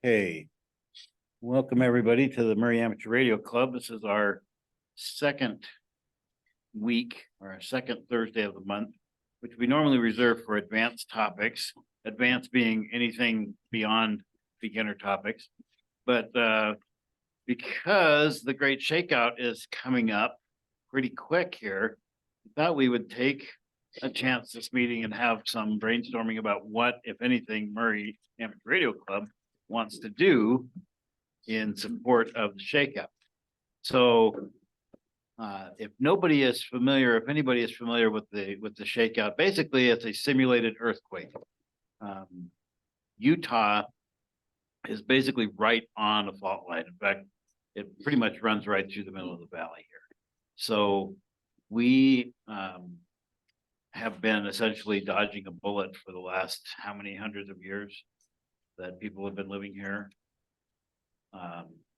Okay. Welcome everybody to the Murray Amateur Radio Club. This is our second week or our second Thursday of the month, which we normally reserve for advanced topics, advanced being anything beyond beginner topics. But because the great shakeout is coming up pretty quick here, we thought we would take a chance this meeting and have some brainstorming about what, if anything, Murray Amateur Radio Club wants to do in support of the shakeout. So if anybody is familiar with the shakeout, basically it's a simulated earthquake. Utah is basically right on a fault line. In fact, it pretty much runs right through the middle of the valley here. So we have been essentially dodging a bullet for the last how many hundreds of years that people have been living here.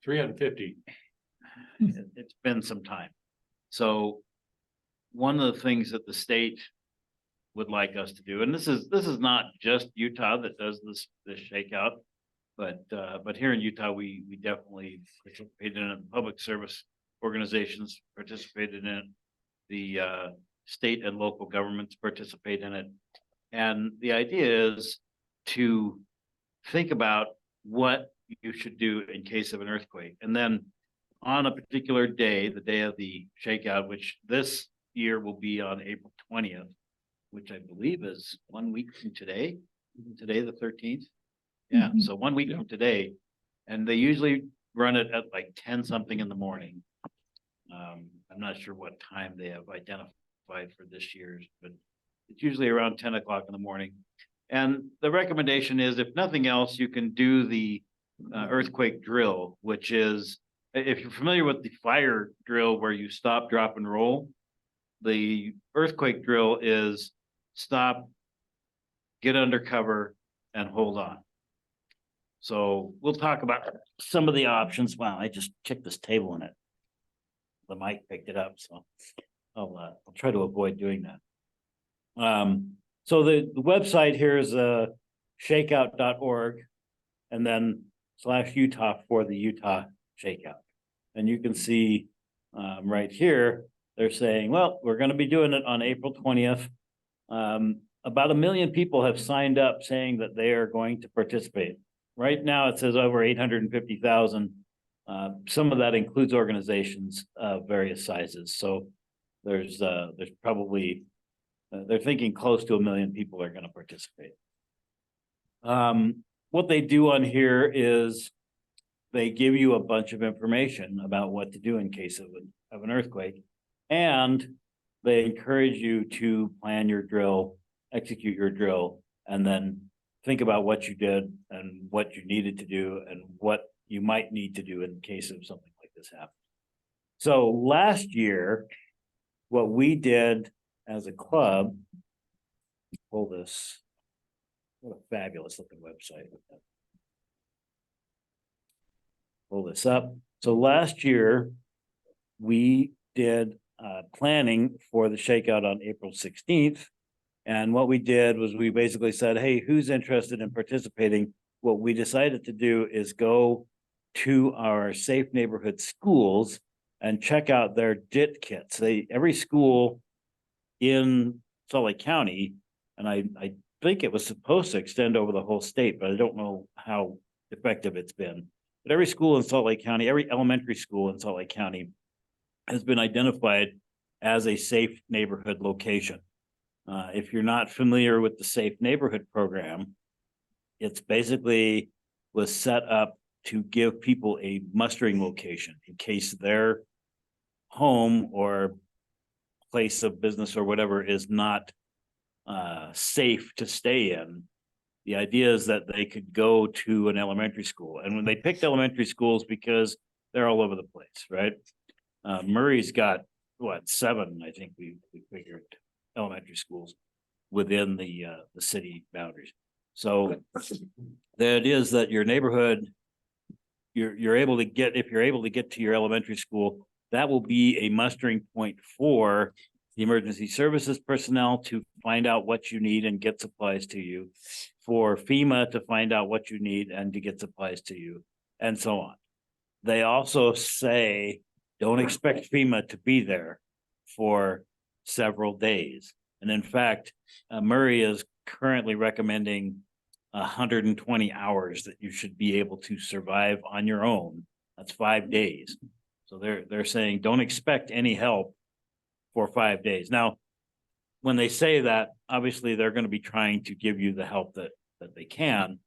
350. It's been some time. So one of the things that the state would like us to do, and this is not just Utah that does this shakeout, but here in Utah, we definitely participated in it. Public service organizations participated in it. The state and local governments participate in it. And the idea is to think about what you should do in case of an earthquake. And then on a particular day, the day of the shakeout, which this year will be on April 20th, which I believe is 1 week from today, the 13th. Yeah, so 1 week from today. And they usually run it at like 10 something in the morning. I'm not sure what time they have identified for this year's, but it's usually around 10 o'clock in the morning. And the recommendation is, if nothing else, you can do the earthquake drill, which is, if you're familiar with the fire drill where you stop, drop, and roll, the earthquake drill is stop, get under cover, and hold on. So we'll talk about some of the options. Wow, I just kicked this table in it. The mic picked it up, so I'll try to avoid doing that. So the website here is shakeout.org and then /Utah for the Utah shakeout. And you can see right here, they're saying, well, we're going to be doing it on April 20th. About 1 million people have signed up saying that they are going to participate. Right now, it says over 850,000. Some of that includes organizations of various sizes. So there's probably, they're thinking close to 1 million people are going to participate. What they do on here is they give you a bunch of information about what to do in case of an earthquake. And they encourage you to plan your drill, execute your drill, and then think about what you did and what you needed to do and what you might need to do in case of something like this happens. So last year, what we did as a club, pull this, what a fabulous looking website. Pull this up. So last year, we did planning for the shakeout on April 16th. And what we did was we basically said, hey, who's interested in participating? What we decided to do is go to our safe neighborhood schools and check out their DIT kits. Every school in Salt Lake County, and I think it was supposed to extend over the whole state, but I don't know how effective it's been. But every school in Salt Lake County, every elementary school in Salt Lake County has been identified as a safe neighborhood location. If you're not familiar with the Safe Neighborhood Program, it's basically was set up to give people a mustering location in case their home or place of business or whatever is not safe to stay in. The idea is that they could go to an elementary school. And when they picked elementary schools, because they're all over the place, right? Murray's got, what, 7, I think we figured, elementary schools within the city boundaries. So the idea is that your neighborhood, you're able to get, if you're able to get to your elementary school, that will be a mustering point for the emergency services personnel to find out what you need and get supplies to you. for FEMA to find out what you need and to get supplies to you, and so on. They also say, don't expect FEMA to be there for several days. And in fact, Murray is currently recommending 120 hours that you should be able to survive on your own. That's 5 days. So they're saying, don't expect any help for 5 days. Now, when they say that, obviously they're going to be trying to give you the help that they can.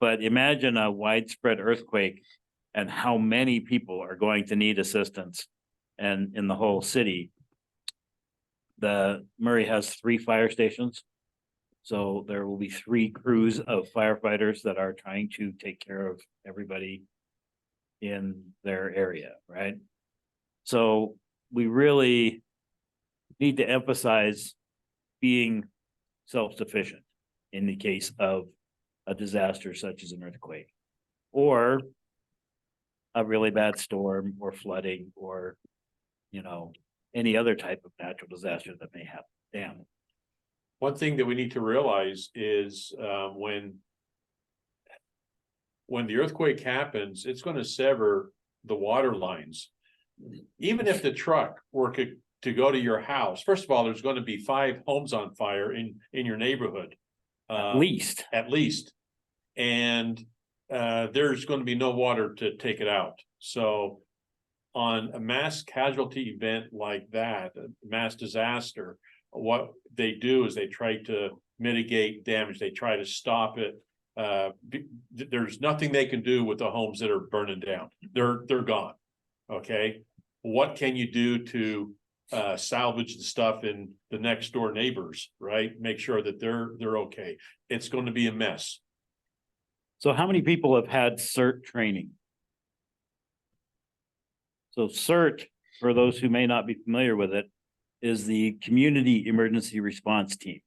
But imagine a widespread earthquake and how many people are going to need assistance, and in the whole city. The Murray has 3 fire stations. So there will be 3 crews of firefighters that are trying to take care of everybody in their area, right? So we really need to emphasize being self-sufficient in the case of a disaster such as an earthquake or a really bad storm or flooding or, any other type of natural disaster that may happen. Damn. One thing that we need to realize is when the earthquake happens, it's going to sever the water lines. Even if the truck were to go to your house, first of all, there's going to be 5 homes on fire in your neighborhood. At least. And there's going to be no water to take it out. So on a mass casualty event like that, a mass disaster, what they do is they try to mitigate damage. They try to stop it. There's nothing they can do with the homes that are burning down. They're gone. Okay. What can you do to salvage the stuff in the next door neighbors, right? Make sure that they're okay. It's going to be a mess. So how many people have had CERT training? So CERT, for those who may not be familiar with it, is the Community Emergency Response Team.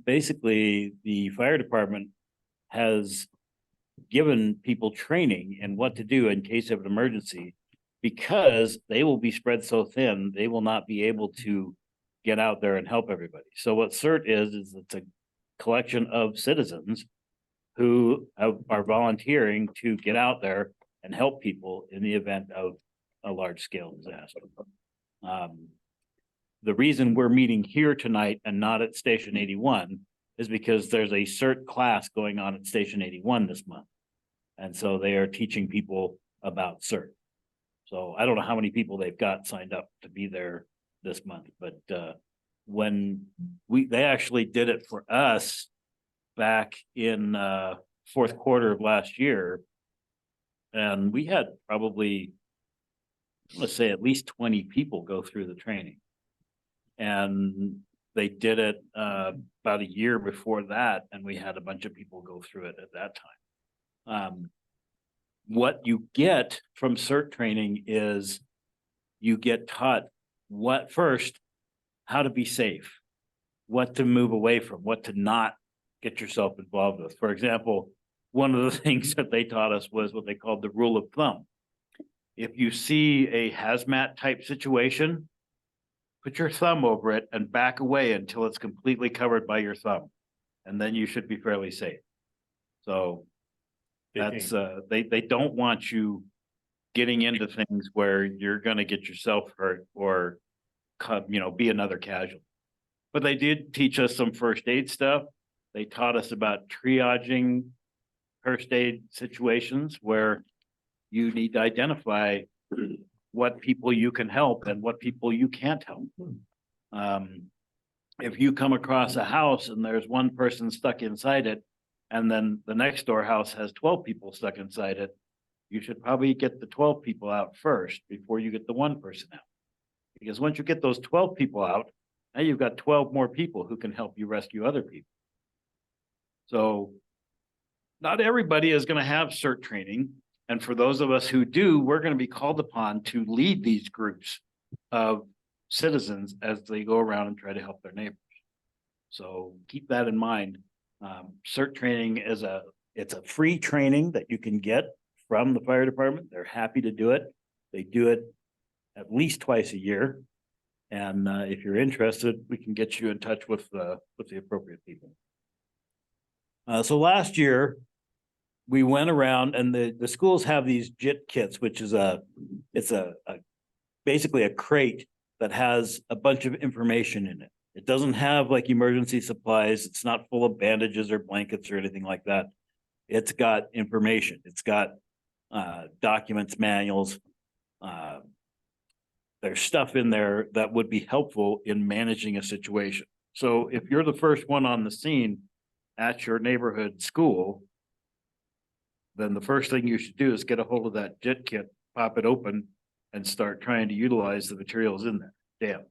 Basically, the fire department has given people training in what to do in case of an emergency, because they will be spread so thin, they will not be able to get out there and help everybody. So what CERT is it's a collection of citizens who are volunteering to get out there and help people in the event of a large scale disaster. The reason we're meeting here tonight and not at Station 81 is because there's a CERT class going on at Station 81 this month. And so they are teaching people about CERT. So I don't know how many people they've got signed up to be there this month, but when they actually did it for us back in fourth quarter of last year, and we had probably, let's say, at least 20 people go through the training. And they did it about a year before that, and we had a bunch of people go through it at that time. What you get from CERT training is you get taught how to be safe, what to move away from, what to not get yourself involved with. For example, one of the things that they taught us was what they called the rule of thumb. If you see a hazmat type situation, put your thumb over it and back away until it's completely covered by your thumb. And then you should be fairly safe. So that's they don't want you getting into things where you're going to get yourself hurt or be another casualty. But they did teach us some first aid stuff. They taught us about triaging first aid situations where you need to identify what people you can help and what people you can't help. If you come across a house and there's one person stuck inside it, and then the next door house has 12 people stuck inside it, you should probably get the 12 people out first before you get the one person out. Because once you get those 12 people out, now you've got 12 more people who can help you rescue other people. So not everybody is going to have CERT training. And for those of us who do, we're going to be called upon to lead these groups of citizens as they go around and try to help their neighbors. So keep that in mind. CERT training it's a free training that you can get from the fire department. They're happy to do it. They do it at least twice a year. And if you're interested, we can get you in touch with the appropriate people. So last year, we went around and the schools have these JIT kits, which is it's basically a crate that has a bunch of information in it. It doesn't have like emergency supplies. It's not full of bandages or blankets or anything like that. It's got information. It's got documents, manuals. There's stuff in there that would be helpful in managing a situation. So if you're the first one on the scene at your neighborhood school, then the first thing you should do is get a hold of that JIT kit, pop it open, and start trying to utilize the materials in there. Damn.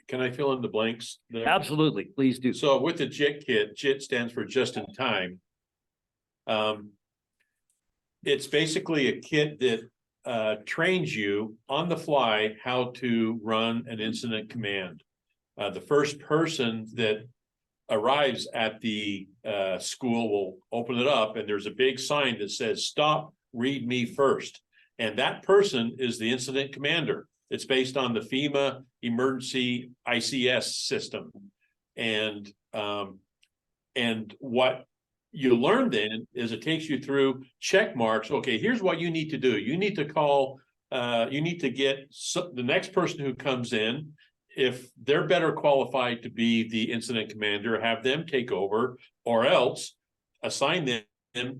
Can I fill in the blanks there? Absolutely, please do. So with the JIT kit, JIT stands for just in time. It's basically a kit that trains you on the fly how to run an incident command. The first person that arrives at the school will open it up, and there's a big sign that says, "Stop, read me first." And that person is the incident commander. It's based on the FEMA emergency ICS system. And what you learn then is it takes you through check marks. Okay, here's what you need to do. You need to call, you need to get the next person who comes in. If they're better qualified to be the incident commander, have them take over, or else assign them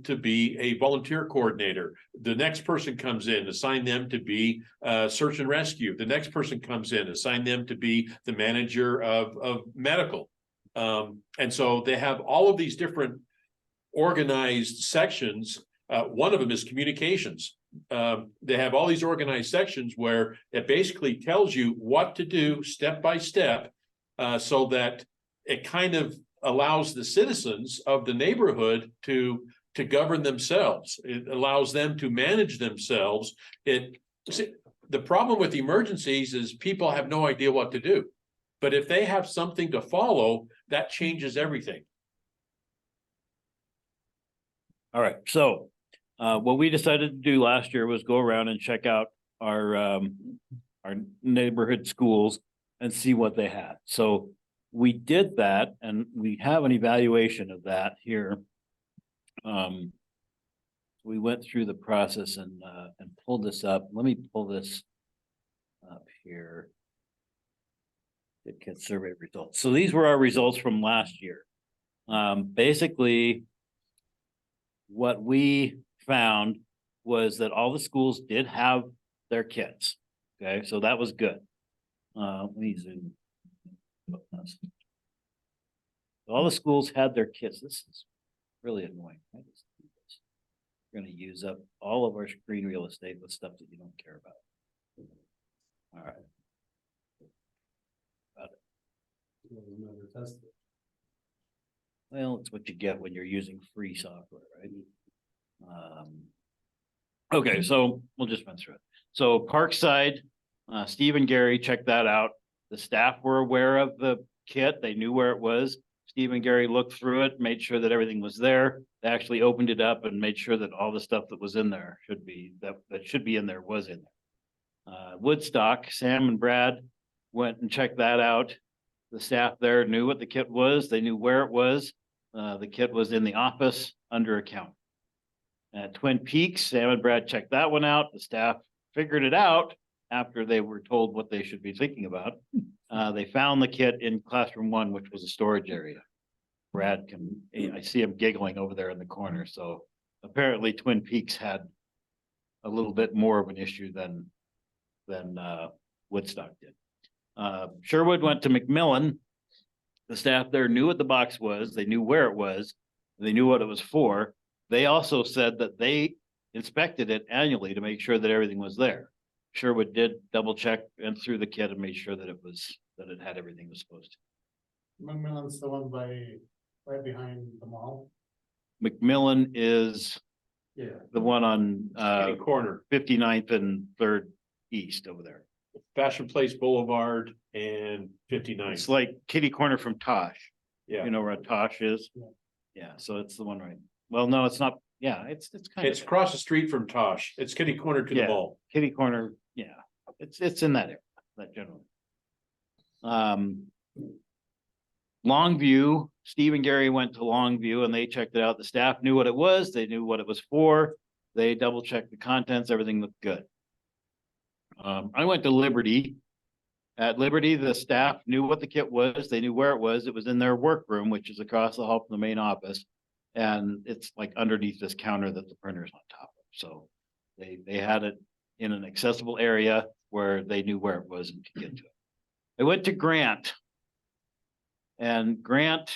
to be a volunteer coordinator. The next person comes in, assign them to be search and rescue. The next person comes in, assign them to be the manager of medical. And so they have all of these different organized sections. One of them is communications. They have all these organized sections where it basically tells you what to do step by step, so that it kind of allows the citizens of the neighborhood to govern themselves. It allows them to manage themselves. The problem with emergencies is people have no idea what to do. But if they have something to follow, that changes everything. All right, so what we decided to do last year was go around and check out our neighborhood schools and see what they had. So we did that, and we have an evaluation of that here. We went through the process and pulled this up. Let me pull this up here. Get survey results. So these were our results from last year. Basically, what we found was that all the schools did have their kits. Okay, so that was good. Let me zoom. All the schools had their kits. This is really annoying. We're going to use up all of our screen real estate with stuff that you don't care about. All right. Well, it's what you get when you're using free software, right? Okay, so we'll just run through it. So Parkside, Steve and Gary checked that out. The staff were aware of the kit. They knew where it was. Steve and Gary looked through it, made sure that everything was there. They actually opened it up and made sure that all the stuff that was in there should be, that should be in there was in there. Woodstock, Sam and Brad went and checked that out. The staff there knew what the kit was. They knew where it was. The kit was in the office under account. At Twin Peaks, Sam and Brad checked that one out. The staff figured it out after they were told what they should be thinking about. They found the kit in classroom 1, which was a storage area. Brad I see him giggling over there in the corner. So apparently Twin Peaks had a little bit more of an issue than Woodstock did. Sherwood went to McMillan. The staff there knew what the box was. They knew where it was. They knew what it was for. They also said that they inspected it annually to make sure that everything was there. Sherwood did double check and through the kit and made sure that it had everything it was supposed to. McMillan's the one right behind the mall. McMillan is the one on Corner, 59th and 3rd East over there. Fashion Place Boulevard and 59. It's like kitty corner from Tosh. Yeah. You know where Tosh is? Yeah. Yeah, so it's the one right. Well, no, it's not. Yeah, it's kind It's of across the street from Tosh. It's kitty corner to the Yeah. mall. kitty corner. Yeah, it's in that area, that general. Longview, Steve and Gary went to Longview and they checked it out. The staff knew what it was. They knew what it was for. They double checked the contents. Everything looked good. I went to Liberty. At Liberty, the staff knew what the kit was. They knew where it was. It was in their workroom, which is across the hall from the main office. And it's like underneath this counter that the printer's on top of. So they had it in an accessible area where they knew where it was and could get to it. I went to Grant. And Grant,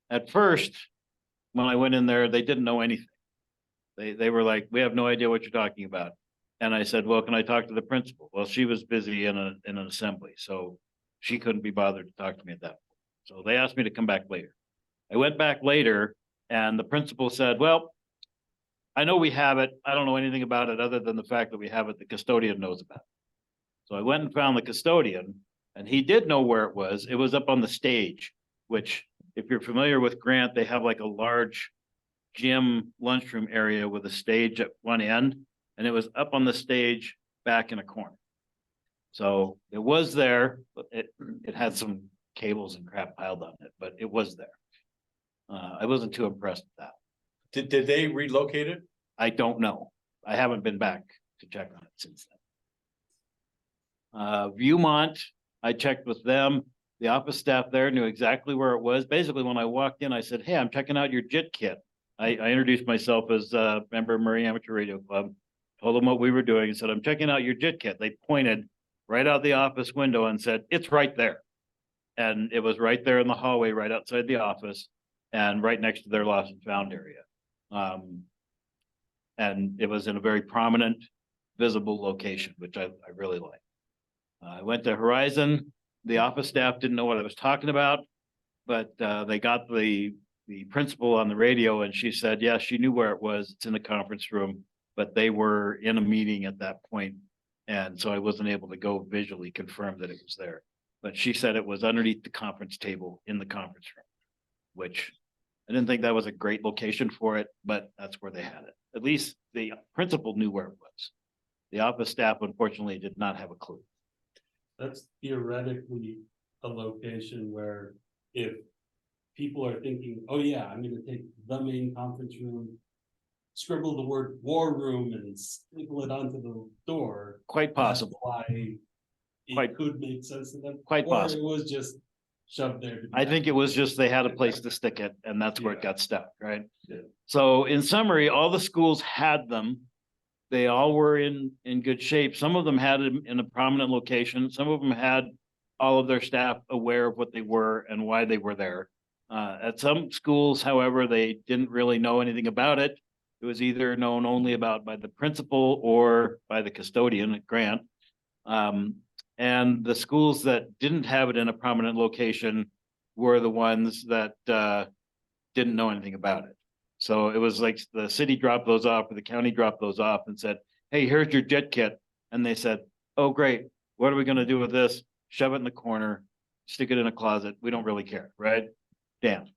at first, when I went in there, they didn't know anything. They were like, we have no idea what you're talking about. And I said, well, can I talk to the principal? Well, she was busy in an assembly, so she couldn't be bothered to talk to me at that point. So they asked me to come back later. I went back later and the principal said, well, I know we have it. I don't know anything about it other than the fact that we have it. The custodian knows about it. So I went and found the custodian and he did know where it was. It was up on the stage, which if you're familiar with Grant, they have like a large gym lunchroom area with a stage at one end. And it was up on the stage back in a corner. So it was there, but it had some cables and crap piled on it, but it was there. I wasn't too impressed with that. Did they relocate it? I don't know. I haven't been back to check on it since then. Viewmont, I checked with them. The office staff there knew exactly where it was. Basically, when I walked in, I said, hey, I'm checking out your JIT kit. I introduced myself as a member of Murray Amateur Radio Club, told them what we were doing and said, I'm checking out your JIT kit. They pointed right out the office window and said, it's right there. And it was right there in the hallway, right outside the office and right next to their lost and found area. And it was in a very prominent, visible location, which I really like. I went to Horizon. The office staff didn't know what I was talking about, but they got the principal on the radio and she said, yes, she knew where it was. It's in the conference room, but they were in a meeting at that point. And so I wasn't able to go visually confirm that it was there. But she said it was underneath the conference table in the conference room, which I didn't think that was a great location for it, but that's where they had it. At least the principal knew where it was. The office staff, unfortunately, did not have a clue. That's theoretically a location where if people are thinking, oh yeah, I'm gonna take the main conference room, scribble the word war room and staple it onto the door. Quite possible. Why it Quite- could make sense to them. Quite or possible. It was just shoved there. I think it was just they had a place to stick it and that's where it got stuck, right? Yeah. So in summary, all the schools had them. They all were in good shape. Some of them had them in a prominent location. Some of them had all of their staff aware of what they were and why they were there. At some schools, however, they didn't really know anything about it. It was either known only about by the principal or by the custodian at Grant. And the schools that didn't have it in a prominent location were the ones that didn't know anything about it. So it was like the city dropped those off or the county dropped those off and said, hey, here's your JIT kit. And they said, oh, great. What are we going to do with this? Shove it in the corner, stick it in a closet. We don't really care, right? Damn.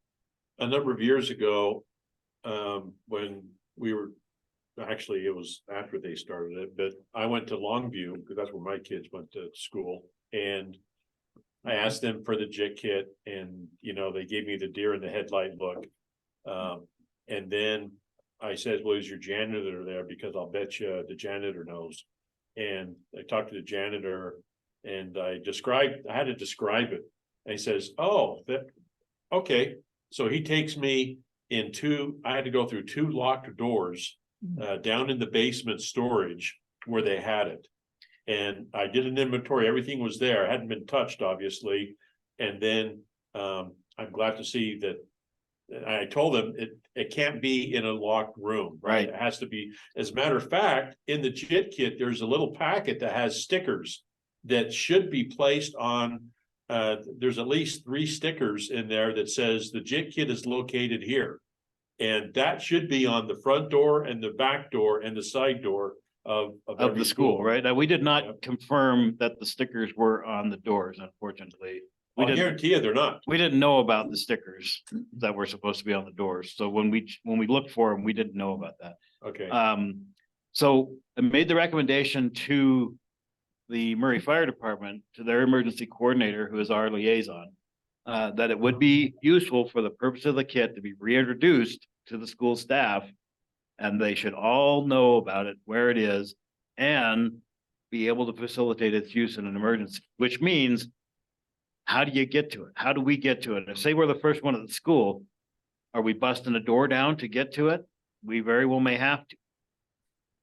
A number of years ago, when we were, actually, it was after they started it, but I went to Longview because that's where my kids went to school. And I asked them for the JIT kit and, you know, they gave me the deer in the headlight look. And then I said, well, is your janitor there? Because I'll bet you the janitor knows. And I talked to the janitor and I had to describe it. And he says, oh, okay. So he takes me I had to go through 2 locked doors down in the basement storage where they had it. And I did an inventory. Everything was there. It hadn't been touched, obviously. And then I'm glad to see that I told them it can't be in a locked room, right? It has to be, as a matter of fact, in the JIT kit, there's a little packet that has stickers that should be placed on. There's at least 3 stickers in there that says the JIT kit is located here. And that should be on the front door and the back door and the side door of the school, right? Now, we did not confirm that the stickers were on the doors, unfortunately. I guarantee you they're not. We didn't know about the stickers that were supposed to be on the doors. So when we looked for them, we didn't know about that. Okay. So I made the recommendation to the Murray Fire Department, to their emergency coordinator, who is our liaison. that it would be useful for the purpose of the kit to be reintroduced to the school staff. And they should all know about it, where it is, and be able to facilitate its use in an emergency, which means how do you get to it? How do we get to it? If say we're the first one at the school, are we busting a door down to get to it? We very well may have to.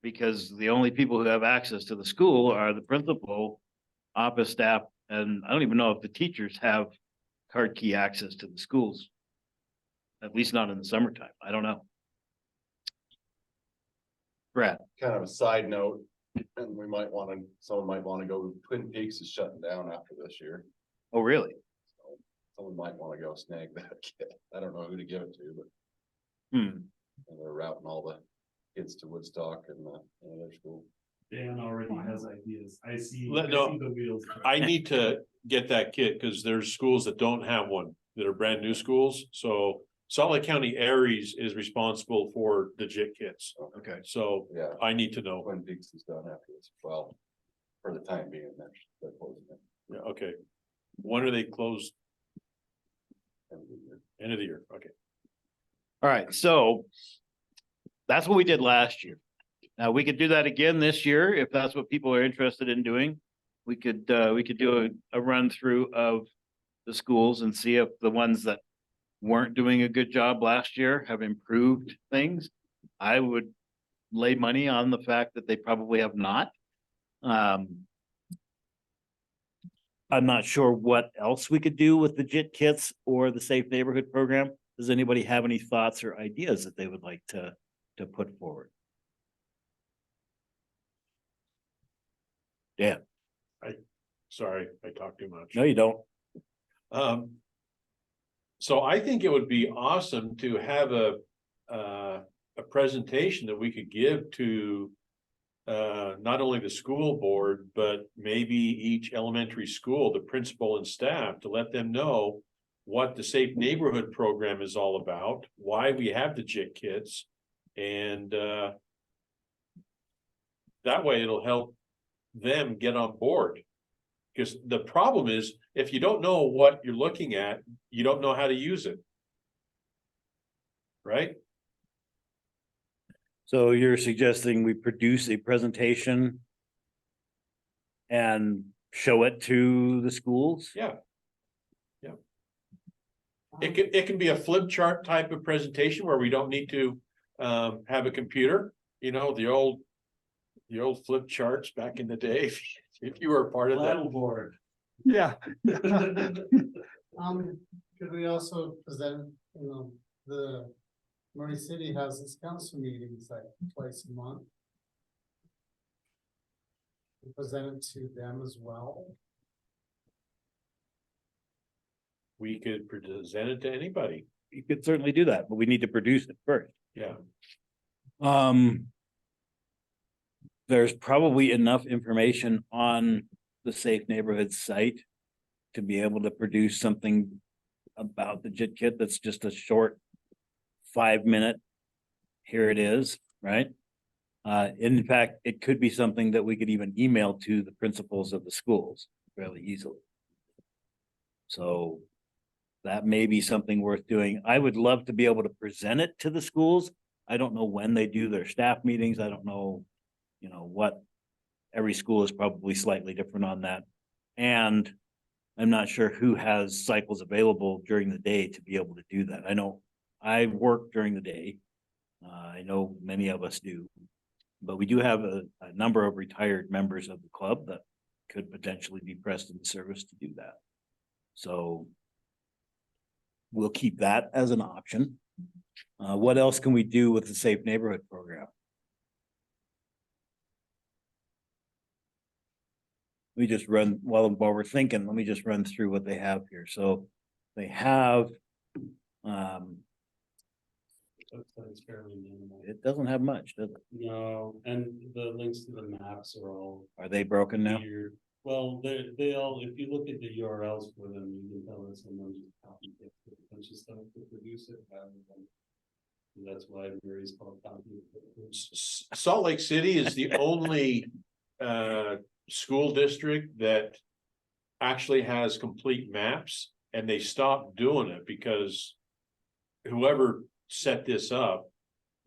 Because the only people who have access to the school are the principal, office staff, and I don't even know if the teachers have card key access to the schools. At least not in the summertime. I don't know. Brad, Kind of a side note, and we might want to, someone might want to go, Twin Peaks is shutting down after this year. oh, really? So someone might want to go snag that kit. I don't know who to give it to, but Hmm. they're routing all the kids to Woodstock and another school. Dan already has ideas. I see Let- no, the wheels. I need to get that kit because there's schools that don't have one, that are brand new schools. So Salt Lake County Aries is responsible for the JIT kits. Okay. So Yeah, I need to know. Twin Peaks is done after this. Well, for the time being, they're closing it. Yeah, okay. When are they closed? End of the year. End of the year. Okay. All right, so that's what we did last year. Now, we could do that again this year if that's what people are interested in doing. We could do a run through of the schools and see if the ones that weren't doing a good job last year have improved things. I would lay money on the fact that they probably have not. I'm not sure what else we could do with the JIT kits or the Safe Neighborhood Program. Does anybody have any thoughts or ideas that they would like to put forward? Yeah, Sorry, I talked too much. no, you don't. So I think it would be awesome to have a presentation that we could give to not only the school board, but maybe each elementary school, the principal and staff, to let them know what the Safe Neighborhood Program is all about, why we have the JIT kits, and that way it'll help them get on board. Because the problem is, if you don't know what you're looking at, you don't know how to use it. Right? So you're suggesting we produce a presentation and show it to the schools? Yeah. Yeah. It can be a flip chart type of presentation where we don't need to have a computer, you know, the old flip charts back in the day, if you were a part of that. Board. Yeah. Could we also present, the Murray City has its council meetings like twice a month. We present it to them as well. We could present it to anybody. You could certainly do that, but we need to produce it first. Yeah. There's probably enough information on the Safe Neighborhood site to be able to produce something about the JIT kit that's just a short 5-minute, here it is, right? In fact, it could be something that we could even email to the principals of the schools fairly easily. So that may be something worth doing. I would love to be able to present it to the schools. I don't know when they do their staff meetings. I don't know, what, every school is probably slightly different on that. And I'm not sure who has cycles available during the day to be able to do that. I know I work during the day. I know many of us do, but we do have a number of retired members of the club that could potentially be pressed into service to do that. So we'll keep that as an option. What else can we do with the Safe Neighborhood Program? We just run, while we're thinking, let me just run through what they have here. So they have, That's fairly minimal. it doesn't have much, does it? No, and the links to the maps are all Are they broken now? weird. Well, they all, if you look at the URLs for them, you can tell that someone just copy it, a bunch of stuff to produce it rather than. And that's why Mary's called copy. Salt Lake City is the only school district that actually has complete maps and they stopped doing it because whoever set this up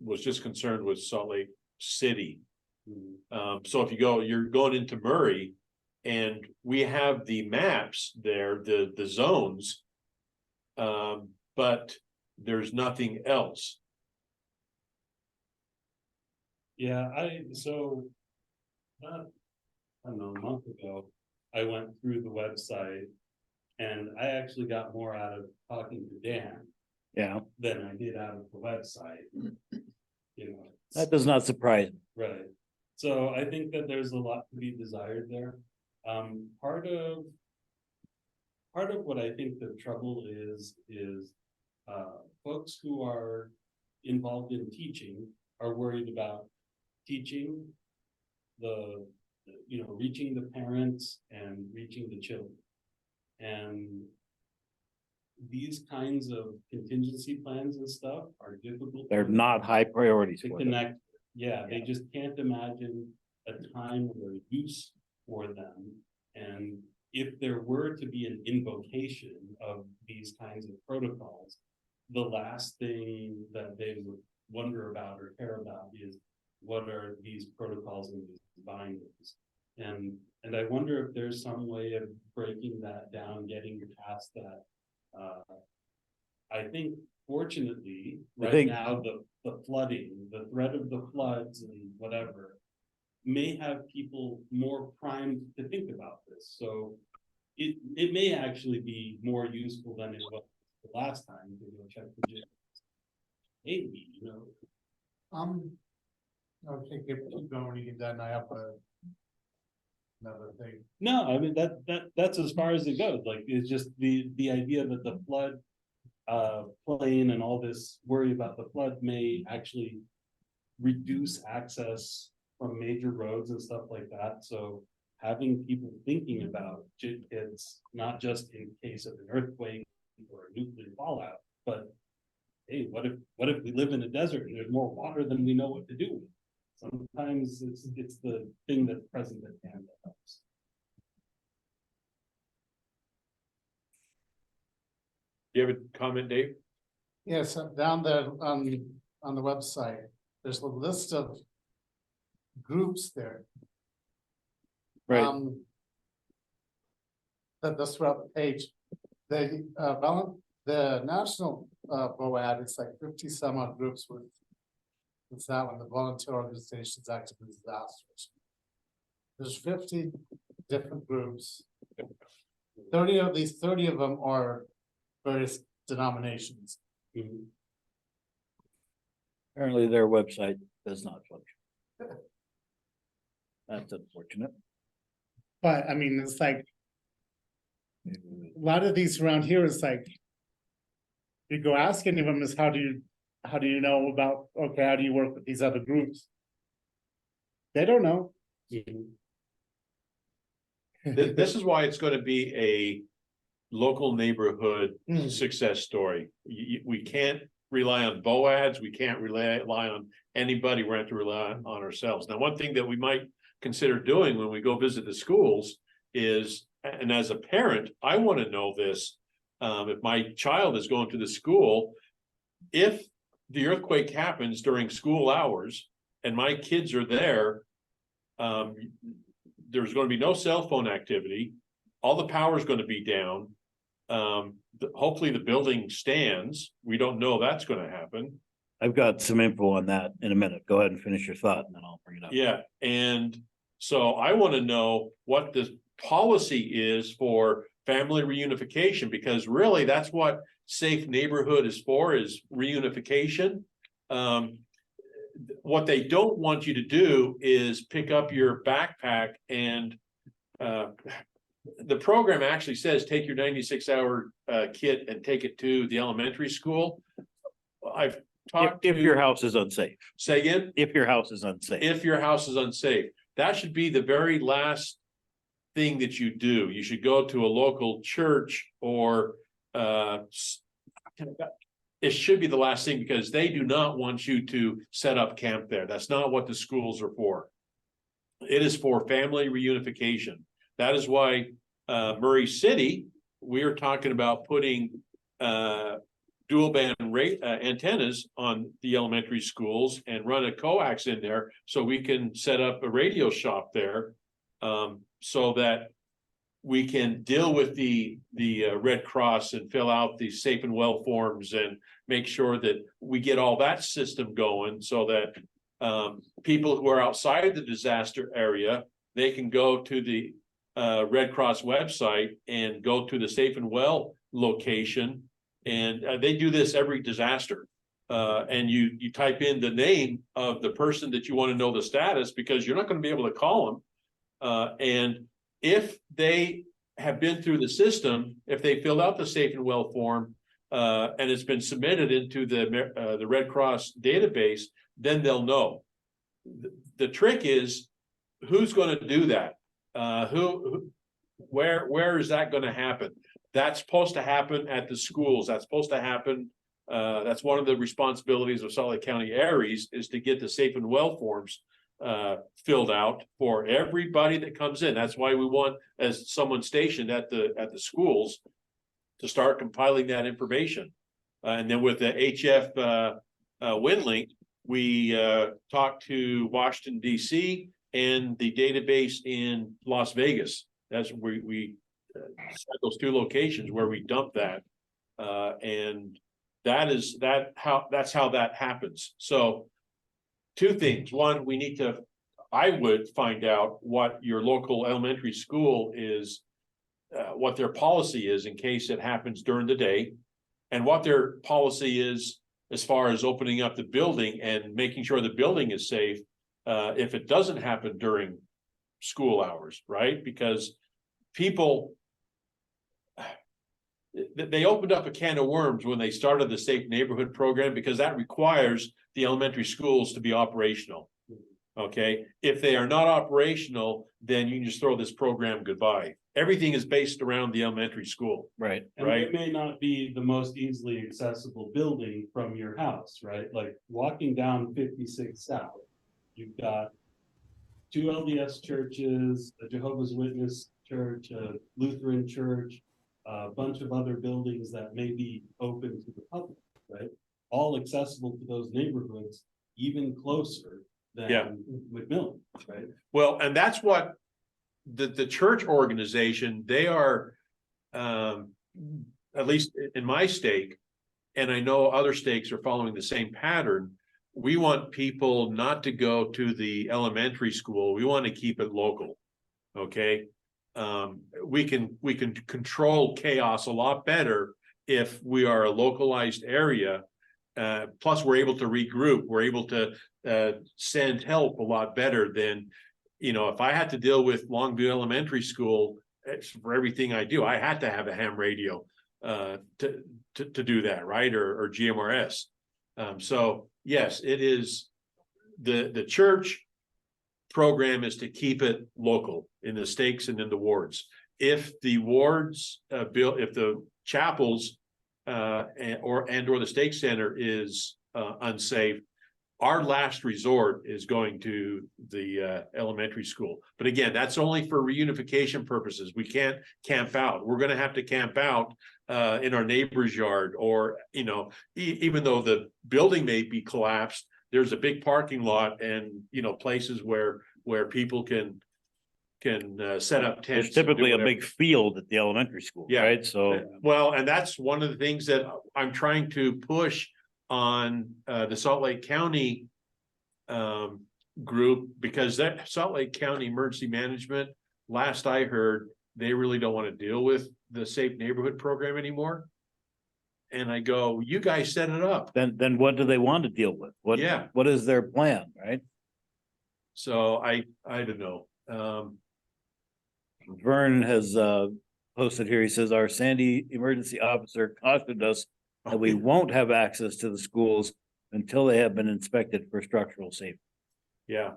was just concerned with Salt Lake City. So if you're going into Murray, and we have the maps there, the zones, but there's nothing else. Yeah, I don't know, a month ago, I went through the website and I actually got more out of talking to Dan Yeah, than I did out of the website. You know, that does not surprise me. right. So I think that there's a lot to be desired there. Part of what I think the trouble is folks who are involved in teaching are worried about teaching reaching the parents and reaching the children. And these kinds of contingency plans and stuff are difficult. They're not high priorities to for them. connect. Yeah, they just can't imagine a time or use for them. And if there were to be an invocation of these kinds of protocols, the last thing that they would wonder about or care about is what are these protocols and these bindings. And I wonder if there's some way of breaking that down, getting past that. I think fortunately, now, the flooding, the threat of the floods and whatever may have people more primed to think about this. So it may actually be more useful than it was the last time to go check the gym. Maybe, Okay, keep going when you get done. I have another thing. No, I mean, that's as far as it goes. Like, it's just the idea that the flood plain and all this worry about the flood may actually reduce access from major roads and stuff like that. So having people thinking about kids, not just in case of an earthquake or a nuclear fallout, but hey, what if we live in a desert and there's more water than we know what to do with? Sometimes it's the thing that's present at hand that helps. Do you have a comment, Dave? Yes, down there on the website, there's a list of groups there. Right. That's throughout the page. The national BOAD, it's like 50 some odd groups with that one, the volunteer organizations active in disasters. There's 50 different groups. 30 of them are various denominations. Apparently their website does not function. That's unfortunate. But I mean, it's like a lot of these around here is like, you go ask any of them is how do you know about, okay, how do you work with these other groups? They don't know. This is why it's going to be a local neighborhood success story. We can't rely on BOADs. We can't rely on anybody. We're going to have to rely on ourselves. Now, one thing that we might consider doing when we go visit the schools is, and as a parent, I want to know this. If my child is going to the school, if the earthquake happens during school hours and my kids are there, there's going to be no cell phone activity. All the power is going to be down. Hopefully the building stands. We don't know that's going to happen. I've got some info on that in a minute. Go ahead and finish your thought and then I'll bring it up. Yeah, and so I want to know what the policy is for family reunification, because really that's what safe neighborhood is for, is reunification. What they don't want you to do is pick up your backpack and the program actually says take your 96-hour kit and take it to the elementary school. I've talked If your house is unsafe. Say again? If your house is unsafe. If your house is unsafe, that should be the very last thing that you do. You should go to a local church or it should be the last thing, because they do not want you to set up camp there. That's not what the schools are for. It is for family reunification. That is why Murray City we are talking about putting dual band rate antennas on the elementary schools and run a coax in there so we can set up a radio shop there, so that we can deal with the Red Cross and fill out the safe and well forms and make sure that we get all that system going so that people who are outside the disaster area, they can go to the Red Cross website and go to the safe and well location. And they do this every disaster. And you type in the name of the person that you want to know the status, because you're not going to be able to call them. And if they have been through the system, if they filled out the safe and well form, and it's been submitted into the Red Cross database, then they'll know. The trick is, who's going to do that? Where is that going to happen? That's supposed to happen at the schools. That's supposed to happen. That's one of the responsibilities of Salt Lake County Aries, is to get the safe and well forms filled out for everybody that comes in. That's why we want, as someone stationed at the schools, to start compiling that information. And then with the HF WinLink, we talked to Washington, DC, and the database in Las Vegas. That's where we set those two locations where we dump that. And that's how that happens. So two things. One, I would find out what your local elementary school is, what their policy is in case it happens during the day, and what their policy is as far as opening up the building and making sure the building is safe if it doesn't happen during school hours, right? Because people, they opened up a can of worms when they started the Safe Neighborhood program, because that requires the elementary schools to be operational. Okay, if they are not operational, then you can just throw this program goodbye. Everything is based around the elementary school. Right. And Right. it may not be the most easily accessible building from your house, right? Like walking down 56 South, you've got 2 LDS churches, a Jehovah's Witness church, a Lutheran church, a bunch of other buildings that may be open to the public, right? All accessible to those neighborhoods, even closer than McMillan, right? Well, and that's what the church organization, they are, at least in my stake, and I know other stakes are following the same pattern. We want people not to go to the elementary school. We want to keep it local. Okay. We can control chaos a lot better if we are a localized area. Plus we're able to regroup. We're able to send help a lot better than, if I had to deal with Longview Elementary School for everything I do, I had to have a ham radio to do that, right? Or GMRS. So yes, it is the church program is to keep it local in the stakes and in the wards. If the wards if the chapels or the stake center is unsafe, our last resort is going to the elementary school. But again, that's only for reunification purposes. We can't camp out. We're going to have to camp out in our neighbor's yard, or even though the building may be collapsed, there's a big parking lot and places where people can set up tents. There's typically a big field at the elementary school, Yeah. right? So Well, and that's one of the things that I'm trying to push on the Salt Lake County group, because that Salt Lake County Emergency Management, last I heard, they really don't want to deal with the Safe Neighborhood program anymore. And I go, you guys set it up. then what do they want to deal with? What is their plan, right? So I don't know. Vern has posted here. He says our Sandy emergency officer cautioned us that we won't have access to the schools until they have been inspected for structural safety. Yeah.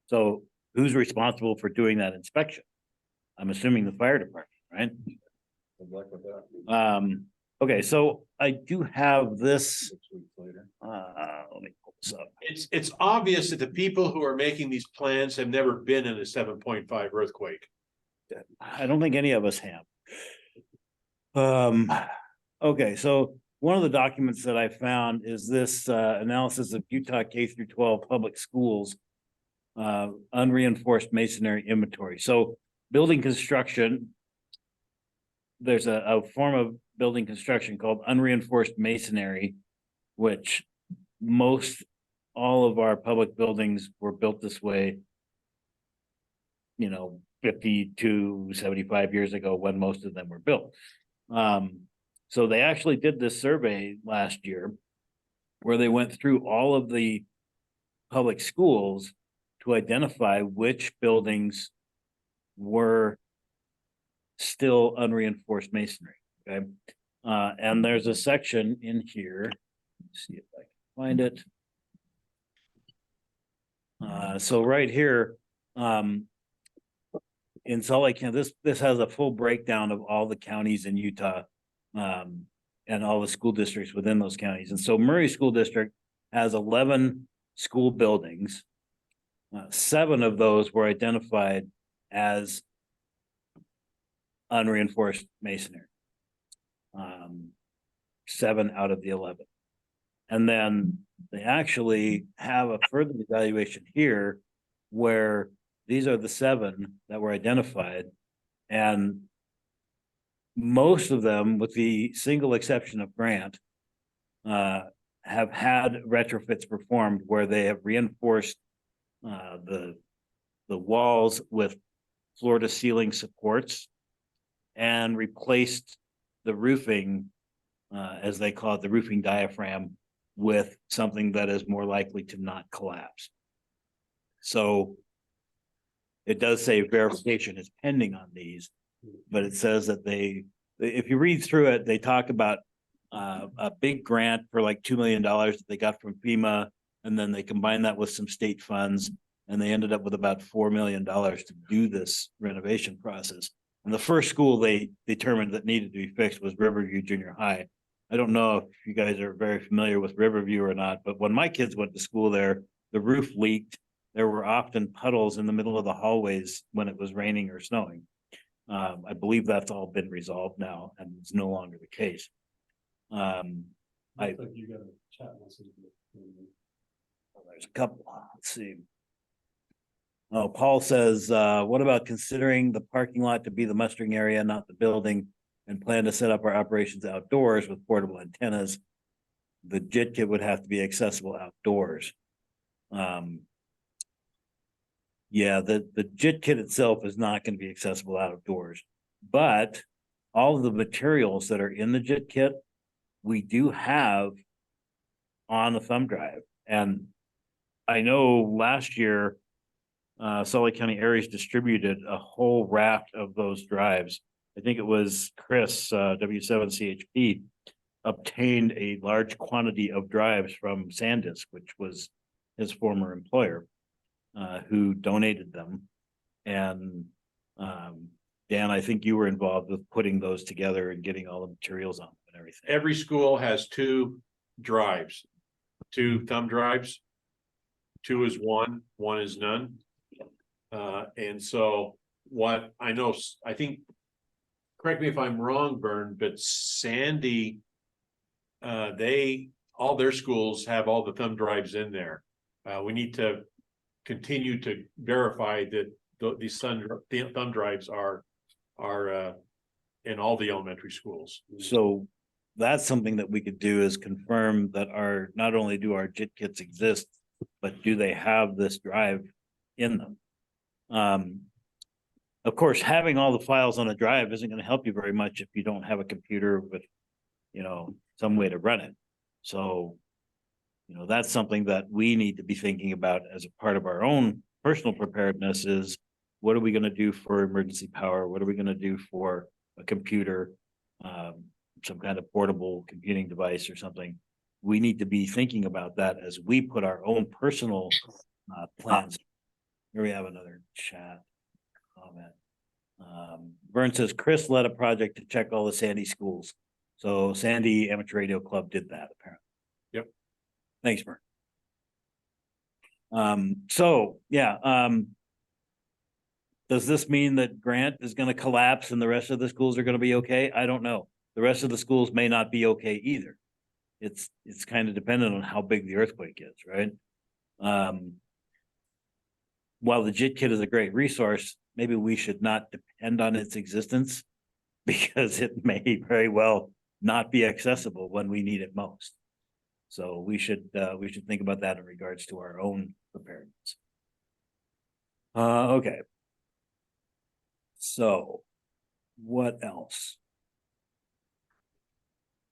So who's responsible for doing that inspection? I'm assuming the fire department, right? Good luck with that. Okay, so I do have this. 6 weeks later. Let me pull this up. It's obvious that the people who are making these plans have never been in a 7.5 earthquake. I don't think any of us have. Okay, so one of the documents that I found is this analysis of Utah K through 12 public schools. Unreinforced masonry inventory. So building construction. There's a form of building construction called unreinforced masonry, which all of our public buildings were built this way. 50 to 75 years ago when most of them were built. So they actually did this survey last year where they went through all of the public schools to identify which buildings were still unreinforced masonry. Okay. And there's a section in here. Let's see if I can find it. So right here, in Salt Lake County, this has a full breakdown of all the counties in Utah, and all the school districts within those counties. And so Murray School District has 11 school buildings. 7 of those were identified as unreinforced masonry. 7 out of the 11. And then they actually have a further evaluation here where these are the 7 that were identified, and most of them, with the single exception of Grant, have had retrofits performed where they have reinforced the walls with floor to ceiling supports and replaced the roofing, as they call it, the roofing diaphragm, with something that is more likely to not collapse. So it does say verification is pending on these, but it says that if you read through it, they talk about a big grant for like $2 million that they got from FEMA, and then they combined that with some state funds, and they ended up with about $4 million to do this renovation process. And the first school they determined that needed to be fixed was Riverview Junior High. I don't know if you guys are very familiar with Riverview or not, but when my kids went to school there, the roof leaked. There were often puddles in the middle of the hallways when it was raining or snowing. I believe that's all been resolved now and it's no longer the case. Looks like you got a chat message. There's a couple, let's see. Oh, Paul says, what about considering the parking lot to be the mustering area, not the building, and plan to set up our operations outdoors with portable antennas? The JIT kit would have to be accessible outdoors. Yeah, the JIT kit itself is not going to be accessible outdoors, but all of the materials that are in the JIT kit, we do have on the thumb drive. And I know last year, Salt Lake County Areas distributed a whole raft of those drives. I think it was Chris, W7CHP, obtained a large quantity of drives from SanDisk, which was his former employer, who donated them. And Dan, I think you were involved with putting those together and getting all the materials on them and everything. Every school has 2 drives, 2 thumb drives. 2 is one is none. And so what I know, I think, correct me if I'm wrong, Vern, but Sandy, all their schools have all the thumb drives in there. We need to continue to verify that these thumb drives are in all the elementary schools. So that's something that we could do, is confirm that not only do our JIT kits exist, but do they have this drive in them? Of course, having all the files on a drive isn't going to help you very much if you don't have a computer with, some way to run it. So, that's something that we need to be thinking about as a part of our own personal preparedness is, what are we going to do for emergency power? What are we going to do for a computer, some kind of portable computing device or something? We need to be thinking about that as we put our own personal plans. Here we have another chat comment. Vern says, Chris led a project to check all the Sandy schools. So Sandy Amateur Radio Club did that, apparently. Yep. Thanks, Vern. So yeah, Does this mean that Grant is gonna collapse and the rest of the schools are gonna be okay? I don't know. The rest of the schools may not be okay either. It's kind of dependent on how big the earthquake is, right? While the JIT kit is a great resource, maybe we should not depend on its existence because it may very well not be accessible when we need it most. So we should think about that in regards to our own preparedness. Okay. So what else?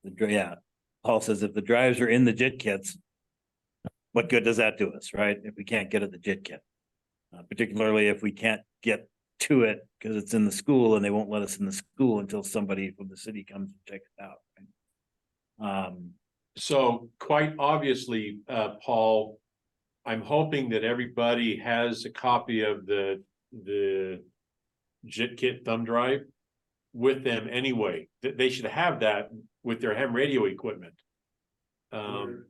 Yeah, Paul says if the drives are in the JIT kits, what good does that do us, right? If we can't get at the JIT kit, particularly if we can't get to it because it's in the school and they won't let us in the school until somebody from the city comes and checks it out. Right? So quite obviously, Paul, I'm hoping that everybody has a copy of the JIT kit thumb drive with them anyway. They should have that with their ham radio equipment.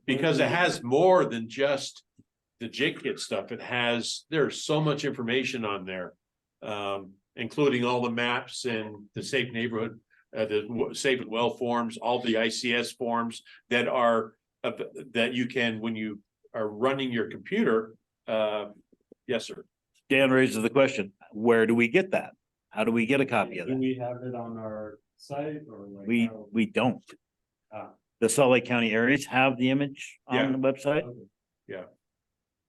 Because it has more than just the JIT kit stuff. There's so much information on there, including all the maps and the safe neighborhood, the safe and well forms, all the ICS forms that you can, when you are running your computer. Yes, sir. Dan raises the question, where do we get that? How do we get a copy of Do that? we have it on our site or like? We don't. Ah. The Salt Lake County areas have the image on the website. Okay. Yeah.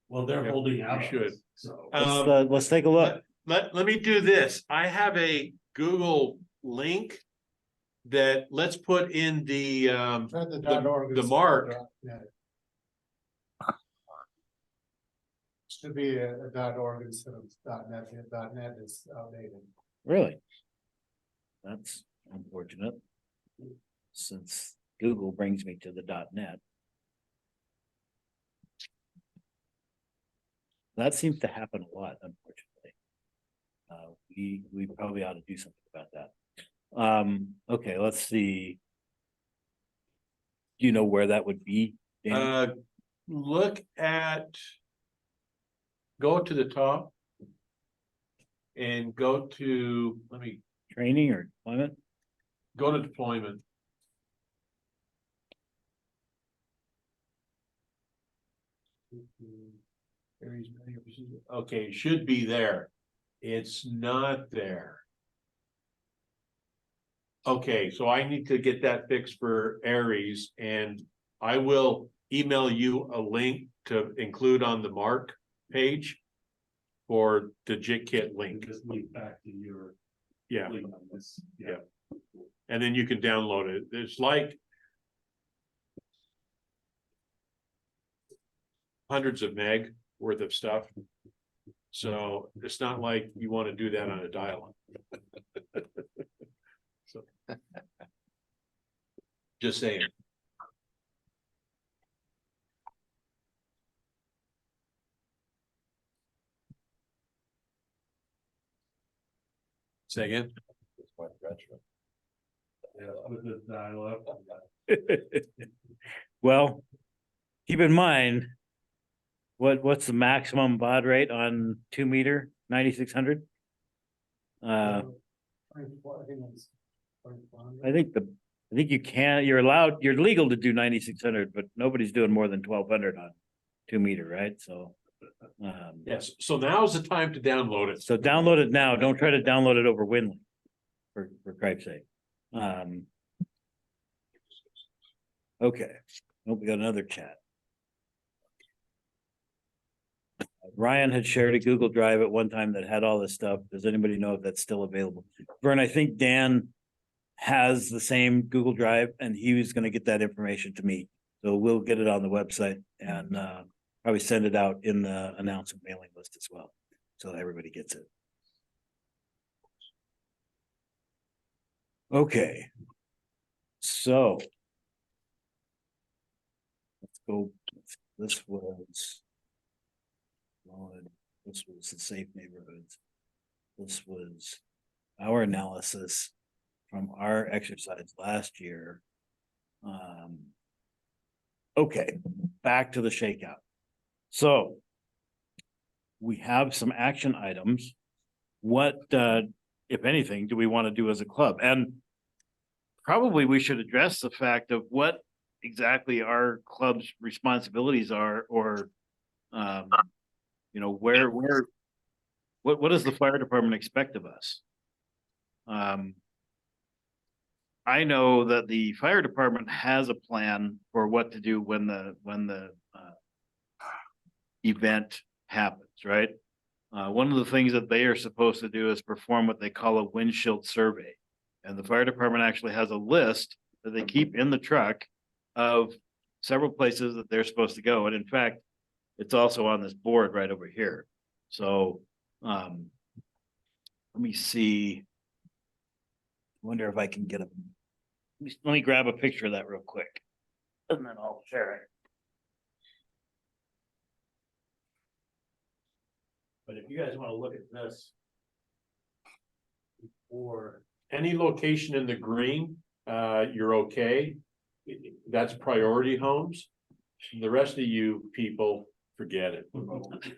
Well, they're Yep, holding you out. should. So. Let's take a look. Let me do this. I have a Google link that let's put in the Try the .org. the MARC. Yeah. Should be a .org instead of .net. .net is outdated. Really? That's unfortunate. Since Google brings me to the .net. That seems to happen a lot, unfortunately. We probably ought to do something about that. Okay, let's see. Do you know where that would be, Dan? Go to the top. And go to, Training or deployment? go to deployment. Okay, should be there. It's not there. Okay, so I need to get that fixed for Aries, and I will email you a link to include on the MARC page for the JIT kit link. Just link back to your. Yeah, link on this. Yeah. and then you can download it. It's like hundreds of meg worth of stuff. So it's not like you want to do that on a dial-up. So just saying. Say again? Yeah, with the dial-up. Well, keep in mind, what's the maximum baud rate on 2 meter 9600? I think you're legal to do 9600, but nobody's doing more than 1200 on 2 meter, right? So Yes, so now's the time to download it. so download it now. Don't try to download it over Winlink, for Christ's sake. Okay, oh, we got another chat. Ryan had shared a Google Drive at one time that had all this stuff. Does anybody know if that's still available? Vern, I think Dan has the same Google Drive and he was gonna get that information to me. So we'll get it on the website and probably send it out in the announcement mailing list as well, so that everybody gets it. Okay. So. Let's go, this was the safe neighborhoods. This was our analysis from our exercise last year. Okay, back to the shakeout. So we have some action items what, if anything, do we want to do as a club? And probably we should address the fact of what exactly our club's responsibilities are, or, you know, what does the fire department expect of us? I know that the fire department has a plan for what to do when the event happens, right? One of the things that they are supposed to do is perform what they call a windshield survey. And the fire department actually has a list that they keep in the truck of several places that they're supposed to go. And in fact, it's also on this board right over here. So, let me see. Wonder if I can get let me grab a picture of that real quick, and then I'll share it. But if you guys want to look at this. Or any location in the green, you're okay. That's priority homes. The rest of you people, forget it. Okay.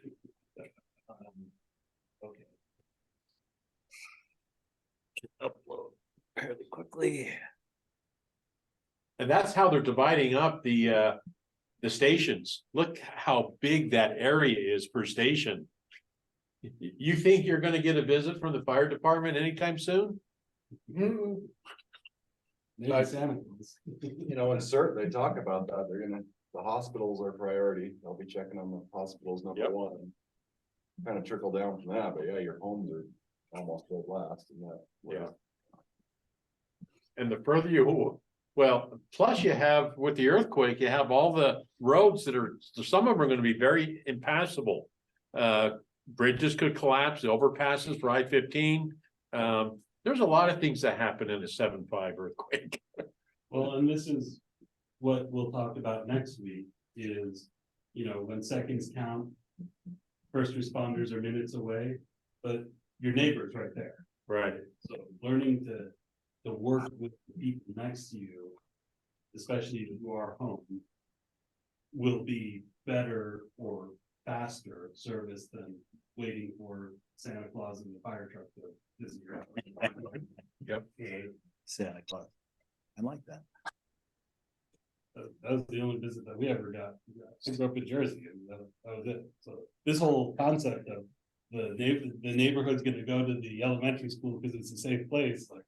Upload fairly quickly. And that's how they're dividing up the stations. Look how big that area is per station. You think you're gonna get a visit from the fire department anytime soon? Maybe Santa Claus. You know, in CERT, they talk about that, the hospitals are priority, they'll be checking on the hospitals number Yep. one. Kind of trickle down from that, but yeah, your homes are almost built last and that. Yeah. And the further you, well, plus you have, with the earthquake, you have all the roads that are, some of them are gonna be very impassable. Bridges could collapse, the overpasses for I-15. There's a lot of things that happen in a 7.5 earthquake. Well, and this is what we'll talk about next week is, you know, when seconds count, first responders are minutes away, but your neighbor's right there. Right. So learning to work with the people next to you, especially who are home, will be better or faster service than waiting for Santa Claus and the fire truck to visit your house. Yep. Santa Claus. I like that. That was the only visit that we ever got. I grew up in Jersey and that was it. So this whole concept of the neighborhood's gonna go to the elementary school because it's a safe place, like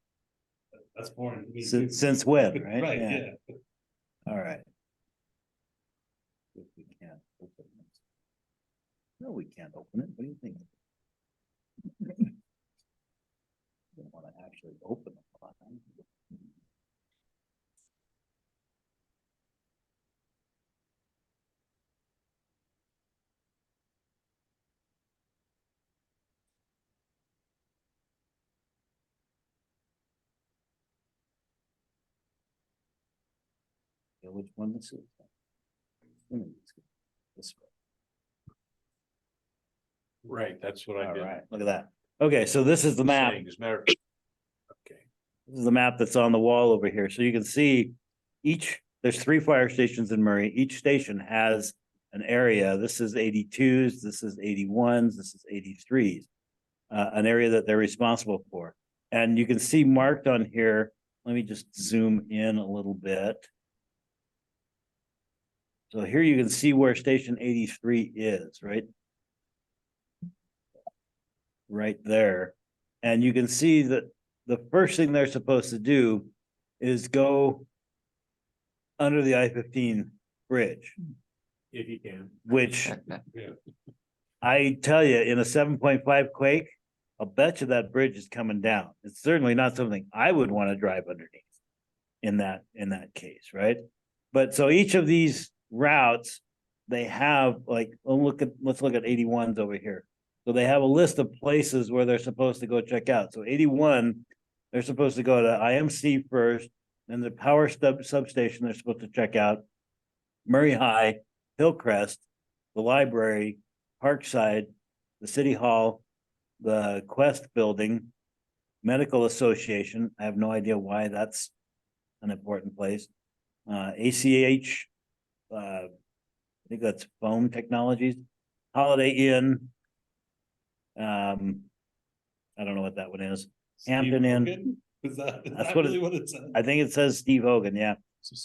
that's foreign to me. too. Since when, right? Right, yeah. All right. If we can't open it. No, we can't open it. What do you think? Don't want to actually open the file. Yeah, which one this is? This one. Right, that's what I All did. right, look at that. Okay, so this is the map. Saying, as a matter of- Okay, This is the map that's on the wall over here. So you can see there's 3 fire stations in Murray. Each station has an area. This is 82s, this is 81s, this is 83s. An area that they're responsible for. And you can see marked on here, let me just zoom in a little bit. So here you can see where station 83 is, right? Right there. And you can see that the first thing they're supposed to do is go under the I-15 bridge, if you can. which Yeah. I tell you, in a 7.5 quake, I'll bet you that bridge is coming down. It's certainly not something I would want to drive underneath in that case, right? But so each of these routes, they have like, let's look at 81s over here. So they have a list of places where they're supposed to go check out. So 81, they're supposed to go to IMC first, then the power substation they're supposed to check out, Murray High, Hillcrest, the library, Parkside, the City Hall, the Quest Building, Medical Association. I have no idea why that's an important place. ACH, I think that's Foam Technologies, Holiday Inn. I don't know what that one is. Steve Hampton Inn. Hogan? Is that That's what really what it says? I think it says Steve Hogan, yeah.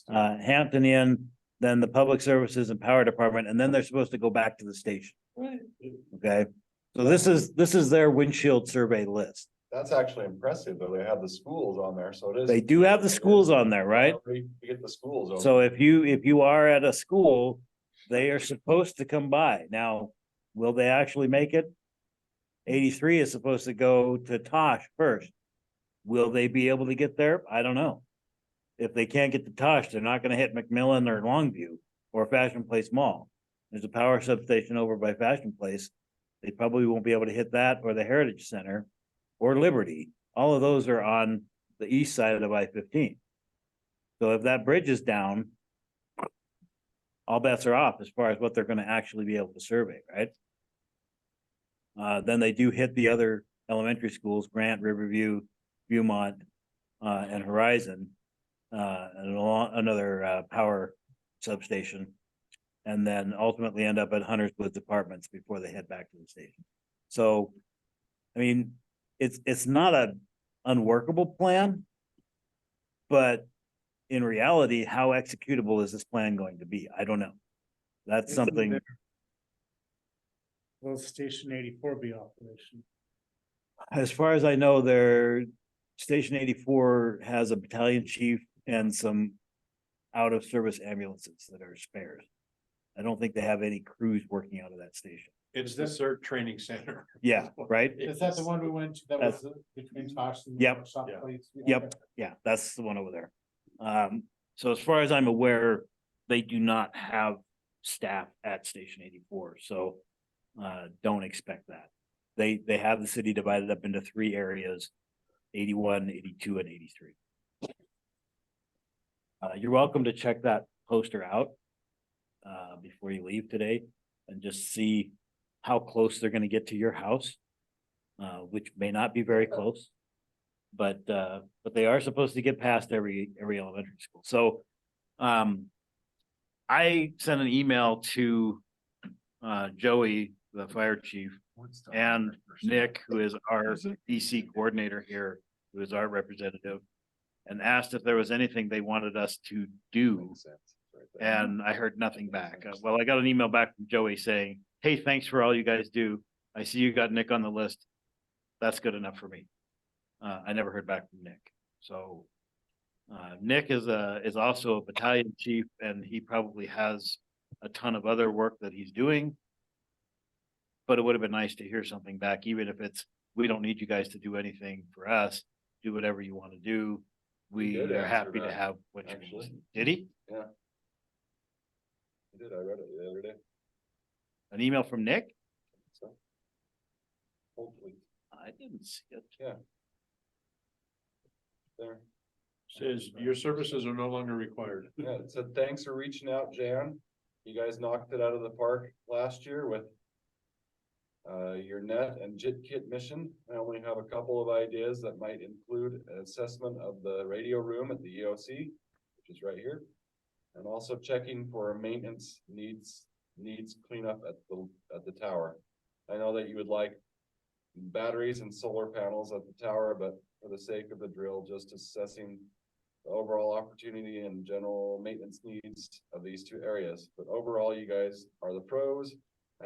Hampton Inn, then the Public Services and Power Department, and then they're supposed to go back to the station, Right. okay? So this is their windshield survey list. That's actually impressive, though. They have the schools on there, so it is. They do have the schools on there, right? You get the schools. open. So if you are at a school, they are supposed to come by. Now, will they actually make it? 83 is supposed to go to Tosh first. Will they be able to get there? I don't know. If they can't get to Tosh, they're not gonna hit McMillan or Longview or Fashion Place Mall. There's a power substation over by Fashion Place. They probably won't be able to hit that or the Heritage Center or Liberty. All of those are on the east side of I-15. So if that bridge is down, all bets are off as far as what they're gonna actually be able to survey, right? Then they do hit the other elementary schools, Grant, Riverview, Viewmont, and Horizon. And another power substation. And then ultimately end up at Hunter's Woods Apartments before they head back to the station. So, I mean, it's not a unworkable plan. But in reality, how executable is this plan going to be? I don't know. That's something. Will Station 84 be operational? As far as I know, their Station 84 has a battalion chief and some out of service ambulances that are spares. I don't think they have any crews working out of that station. It's the CERT training center. Yeah, right? Is that the one we went to that was between Tosh and? the Yep. workshop Yeah. place? Yep. Yeah, that's the one over there. So as far as I'm aware, they do not have staff at Station 84, so don't expect that. They have the city divided up into 3 areas, 81, 82, and 83. You're welcome to check that poster out before you leave today and just see how close they're gonna get to your house, which may not be very close. But they are supposed to get past every elementary school. So I sent an email to Joey, the fire chief, and Nick, who is our DC coordinator here, who is our representative, and asked if there was anything they wanted us to do. Makes sense. Right there. And I heard nothing back. Well, I got an email back from Joey saying, hey, thanks for all you guys do. I see you got Nick on the list. That's good enough for me. I never heard back from Nick. So Nick is also a battalion chief, and he probably has a ton of other work that he's doing. But it would have been nice to hear something back, even if it's, we don't need you guys to do anything for us. Do whatever you want to do. We did are answer happy to that, have what you actually. want. Did he? Yeah. I did, I read it the other day, An email from Nick? so. Hopefully, I didn't see it. there, Says your services are no longer required. yeah, it said, thanks for reaching out, Jan. You guys knocked it out of the park last year with your net and JIT kit mission. I only have a couple of ideas that might include an assessment of the radio room at the EOC, which is right here. And also checking for maintenance needs cleanup at the tower. I know that you would like batteries and solar panels at the tower, but for the sake of the drill, just assessing the overall opportunity and general maintenance needs of these 2 areas. But overall, you guys are the pros.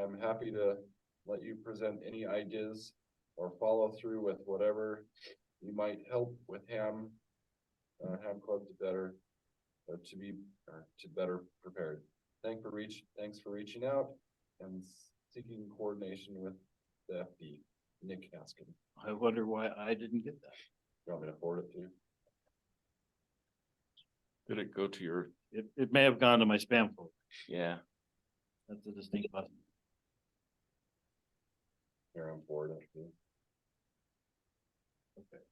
I'm happy to let you present any ideas or follow through with whatever you might help with Ham Club to better prepared. Thanks for reaching out and seeking coordination with the FD, Nick Haskin. I wonder why I didn't get that. You want me to forward it to you? Did it go to your, It may have gone to my spam folder. yeah, That's a distinct button. Here, I'm forwarding it to you. Okay,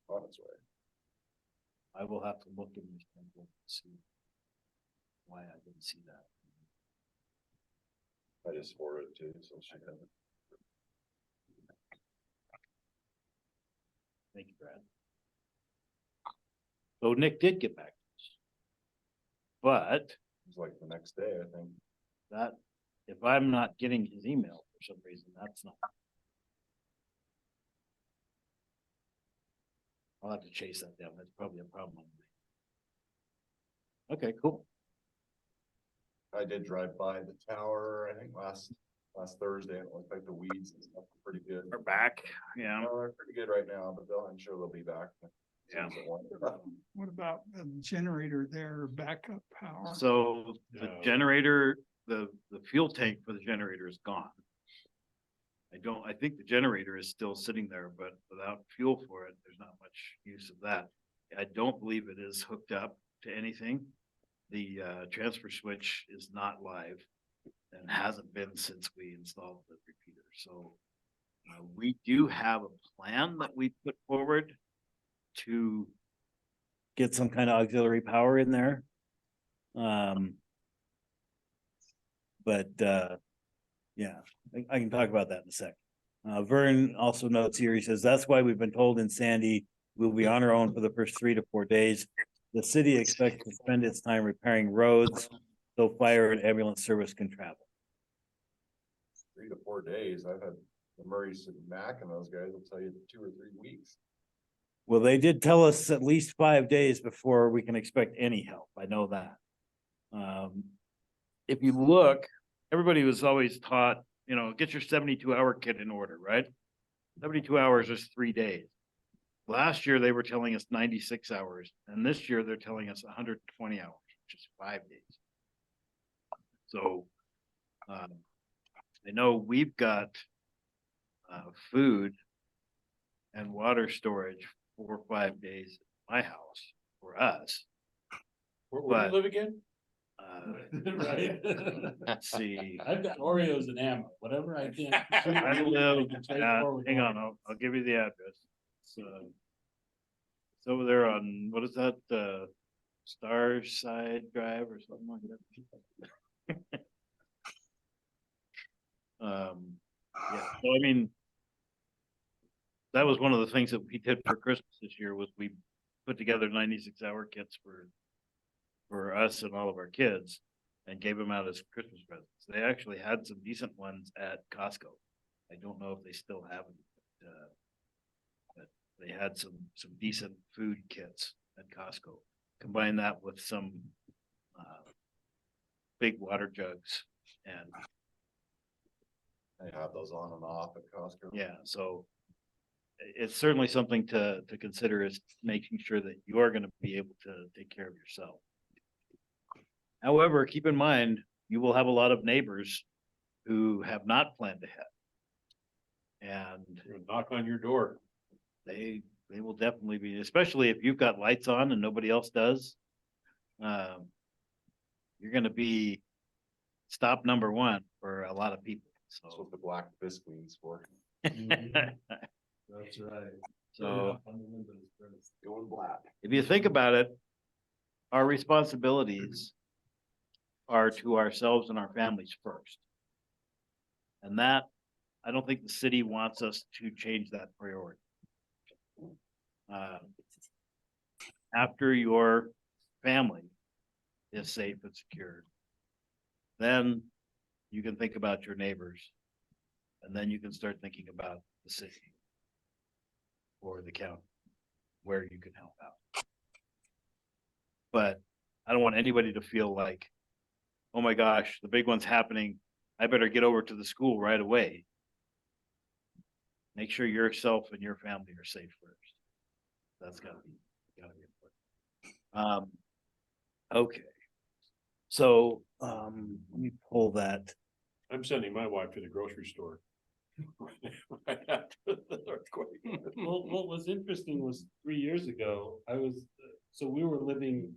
on its way. I will have to look in my spam folder to see why I didn't see that. I just forwarded it to you, so she have it. Thank you, Brad. So Nick did get back to us. But It was like the next day, I think. that, if I'm not getting his email for some reason, that's not. I'll have to chase that down. That's probably a problem. Okay, cool. I did drive by the tower, I think last Thursday, and it looked like the weeds and stuff were pretty good. We're back, yeah. No, they're pretty good right now, but I'm sure they'll be back. as soon as it warms up. What about the generator there, backup power? So the No. generator, the fuel tank for the generator is gone. I think the generator is still sitting there, but without fuel for it, there's not much use of that. I don't believe it is hooked up to anything. The transfer switch is not live and hasn't been since we installed the repeater. So we do have a plan that we put forward to get some kind of auxiliary power in there. But yeah, I can talk about that in a sec. Vern also notes here, he says, that's why we've been told in Sandy, we'll be on our own for the first 3 to 4 days. The city expects to spend its time repairing roads, so fire and ambulance service can travel. 3 to 4 days. I've had the Murray's and Mac and those guys will tell you 2 or 3 weeks. Well, they did tell us at least 5 days before we can expect any help. I know that. If you look, everybody was always taught, you know, get your 72-hour kit in order, right? 72 hours is 3 days. Last year, they were telling us 96 hours, and this year they're telling us 120 hours, which is 5 days. So, I know we've got food and water storage 4 or 5 days at my house for us. Where do But- you live again? Right? Let's see. I've got Oreos and ammo, whatever I can. I live, hang on, I'll give you the address. It's over there on, what is that, Star Side Drive or something like that? Yeah, so I mean, that was one of the things that we did for Christmas this year was we put together 96-hour kits for us and all of our kids and gave them out as Christmas presents. They actually had some decent ones at Costco. I don't know if they still have them, but they had some decent food kits at Costco. Combine that with some big water jugs and They have those on and off at Costco. yeah, so it's certainly something to consider is making sure that you're gonna be able to take care of yourself. However, keep in mind, you will have a lot of neighbors who have not planned ahead. And We're gonna knock on your door. they will definitely be, especially if you've got lights on and nobody else does. You're gonna be stop number 1 for a lot of people, That's so. what the black bisqueen's for. That's right. So On the windows first. Going black. if you think about it, our responsibilities are to ourselves and our families first. And that, I don't think the city wants us to change that priority. After your family is safe and secure, then you can think about your neighbors. And then you can start thinking about the city or the county, where you can help out. But I don't want anybody to feel like, oh my gosh, the big one's happening. I better get over to the school right away. Make sure yourself and your family are safe first. That's gotta be important. Okay. So, let me pull that. I'm sending my wife to the grocery store. Right after the earthquake. Well, what was interesting was 3 years ago, so we were living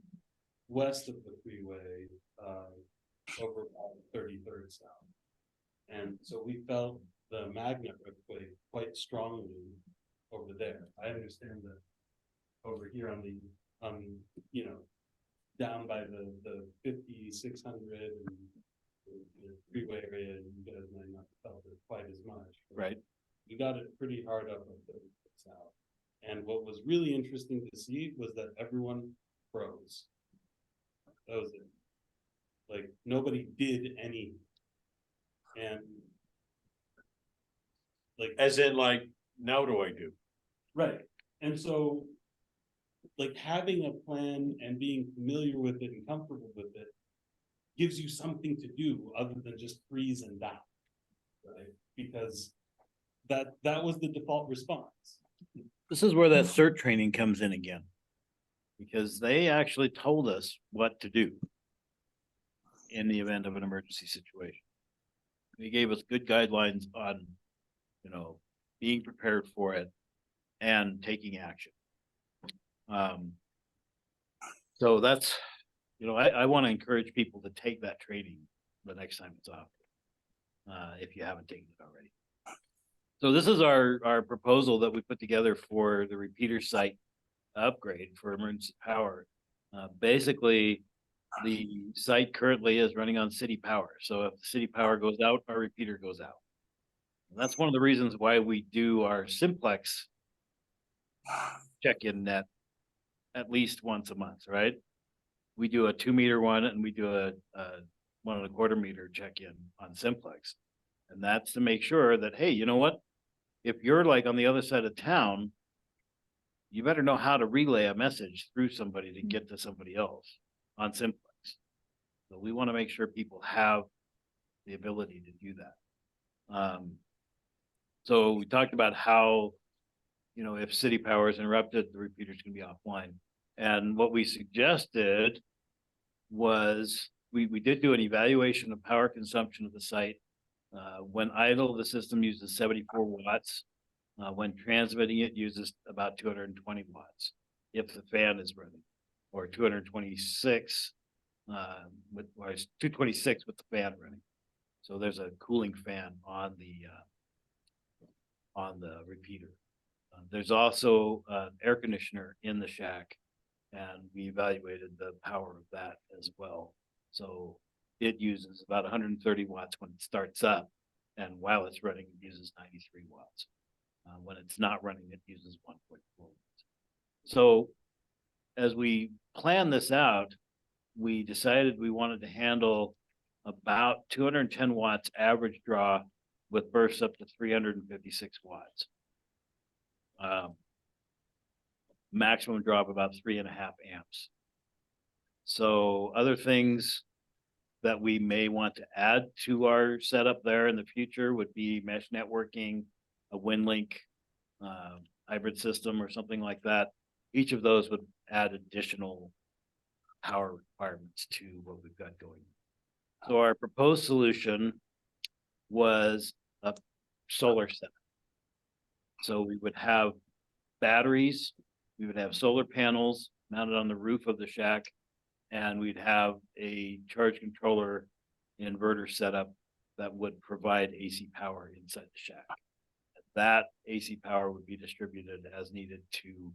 west of the freeway, over on 33rd South. And so we felt the magnet earthquake quite strongly over there. I understand that over here on the, down by the 5600 and the freeway area, you guys might not have felt it quite as much. but Right. We got it pretty hard up at the south. And what was really interesting to see was that everyone froze. That was it. Like, nobody did anything. And like, As in like, now what do I do? right, and so like having a plan and being familiar with it and comfortable with it gives you something to do other than just freeze and die. Right? Because that was the default response. This is where that CERT training comes in again. Because they actually told us what to do in the event of an emergency situation. They gave us good guidelines on, being prepared for it and taking action. So that's, I want to encourage people to take that training the next time it's offered, if you haven't taken it already. So this is our proposal that we put together for the repeater site upgrade for emergency power. Basically, the site currently is running on city power. So if the city power goes out, our repeater goes out. And that's one of the reasons why we do our simplex check-in net at least once a month, right? We do a 2-meter one and we do a 1.25 meter check-in on simplex. And that's to make sure that, hey, you know what? If you're like on the other side of town, you better know how to relay a message through somebody to get to somebody else on simplex. So we want to make sure people have the ability to do that. So we talked about how, if city power is interrupted, the repeater's going to be offline. And what we suggested was we did do an evaluation of power consumption of the site. When idle, the system uses 74 watts. When transmitting, it uses about 220 watts if the fan is running, or 226 or 226 with the fan running. So there's a cooling fan on the repeater. There's also an air conditioner in the shack, and we evaluated the power of that as well. So it uses about 130 watts when it starts up, and while it's running, it uses 93 watts. When it's not running, it uses 1.4 watts. So as we plan this out, we decided we wanted to handle about 210 watts average draw with bursts up to 356 watts. Maximum draw of about 3.5 amps. So other things that we may want to add to our setup there in the future would be mesh networking, a WinLink hybrid system or something like that. Each of those would add additional power requirements to what we've got going. So our proposed solution was a solar setup. So we would have batteries, we would have solar panels mounted on the roof of the shack, and we'd have a charge controller inverter setup that would provide AC power inside the shack. That AC power would be distributed as needed to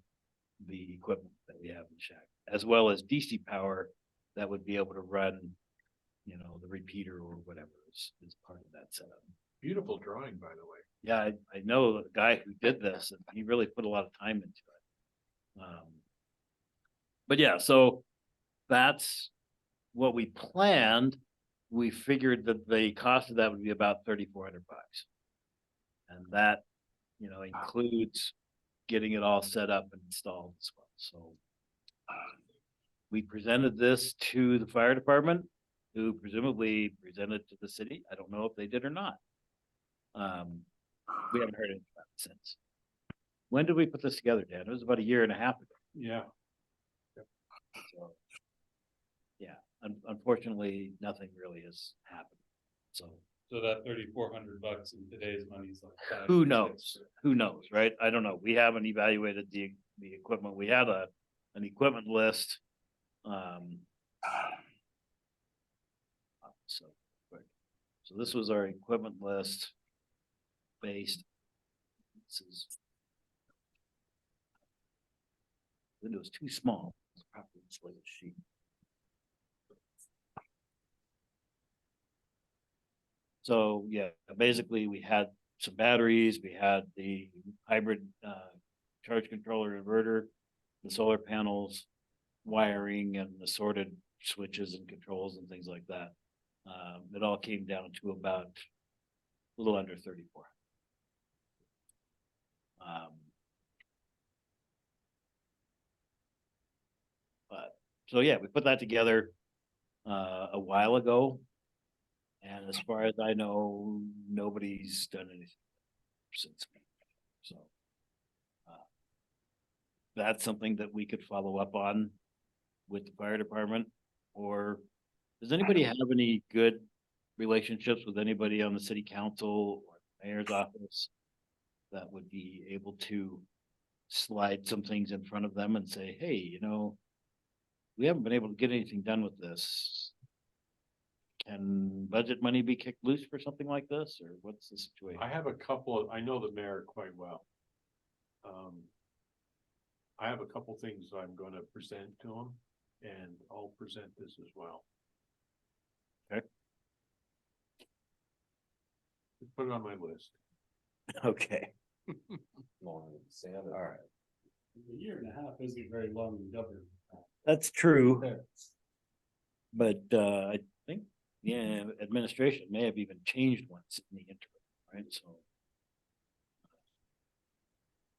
the equipment that we have in the shack, as well as DC power that would be able to run, the repeater or whatever is part of that setup. Beautiful drawing, by the way. Yeah, I know the guy who did this, and he really put a lot of time into it. But yeah, so that's what we planned. We figured that the cost of that would be about $3,400. And that, includes getting it all set up and installed as well. So we presented this to the fire department, who presumably presented to the city. I don't know if they did or not. We haven't heard anything about it since. When did we put this together, Dan? It was about 1.5 years ago. Yeah. So, yeah, unfortunately, nothing really has happened. So that $3,400 in today's money is like who knows? Who knows, right? I don't know. We haven't evaluated the equipment. We had an equipment list. So this was our equipment list based. This is window is too small. It's probably display the sheet. So yeah, basically we had some batteries, we had the hybrid charge controller inverter, the solar panels, wiring, and assorted switches and controls and things like that. It all came down to about a little under 34. so yeah, we put that together a while ago. And as far as I know, nobody's done anything since. So. That's something that we could follow up on with the fire department, or does anybody have any good relationships with anybody on the city council or mayor's office that would be able to slide some things in front of them and say, hey, you know, we haven't been able to get anything done with this. Can budget money be kicked loose for something like this, or what's the situation? I have a couple of, I know the mayor quite well. I have a couple things I'm gonna present to him, and I'll present this as well. Okay. Put it on my list. Okay, All right. A year and a half isn't very long in government. That's true. But I think, yeah, administration may have even changed once in the interim, right? So.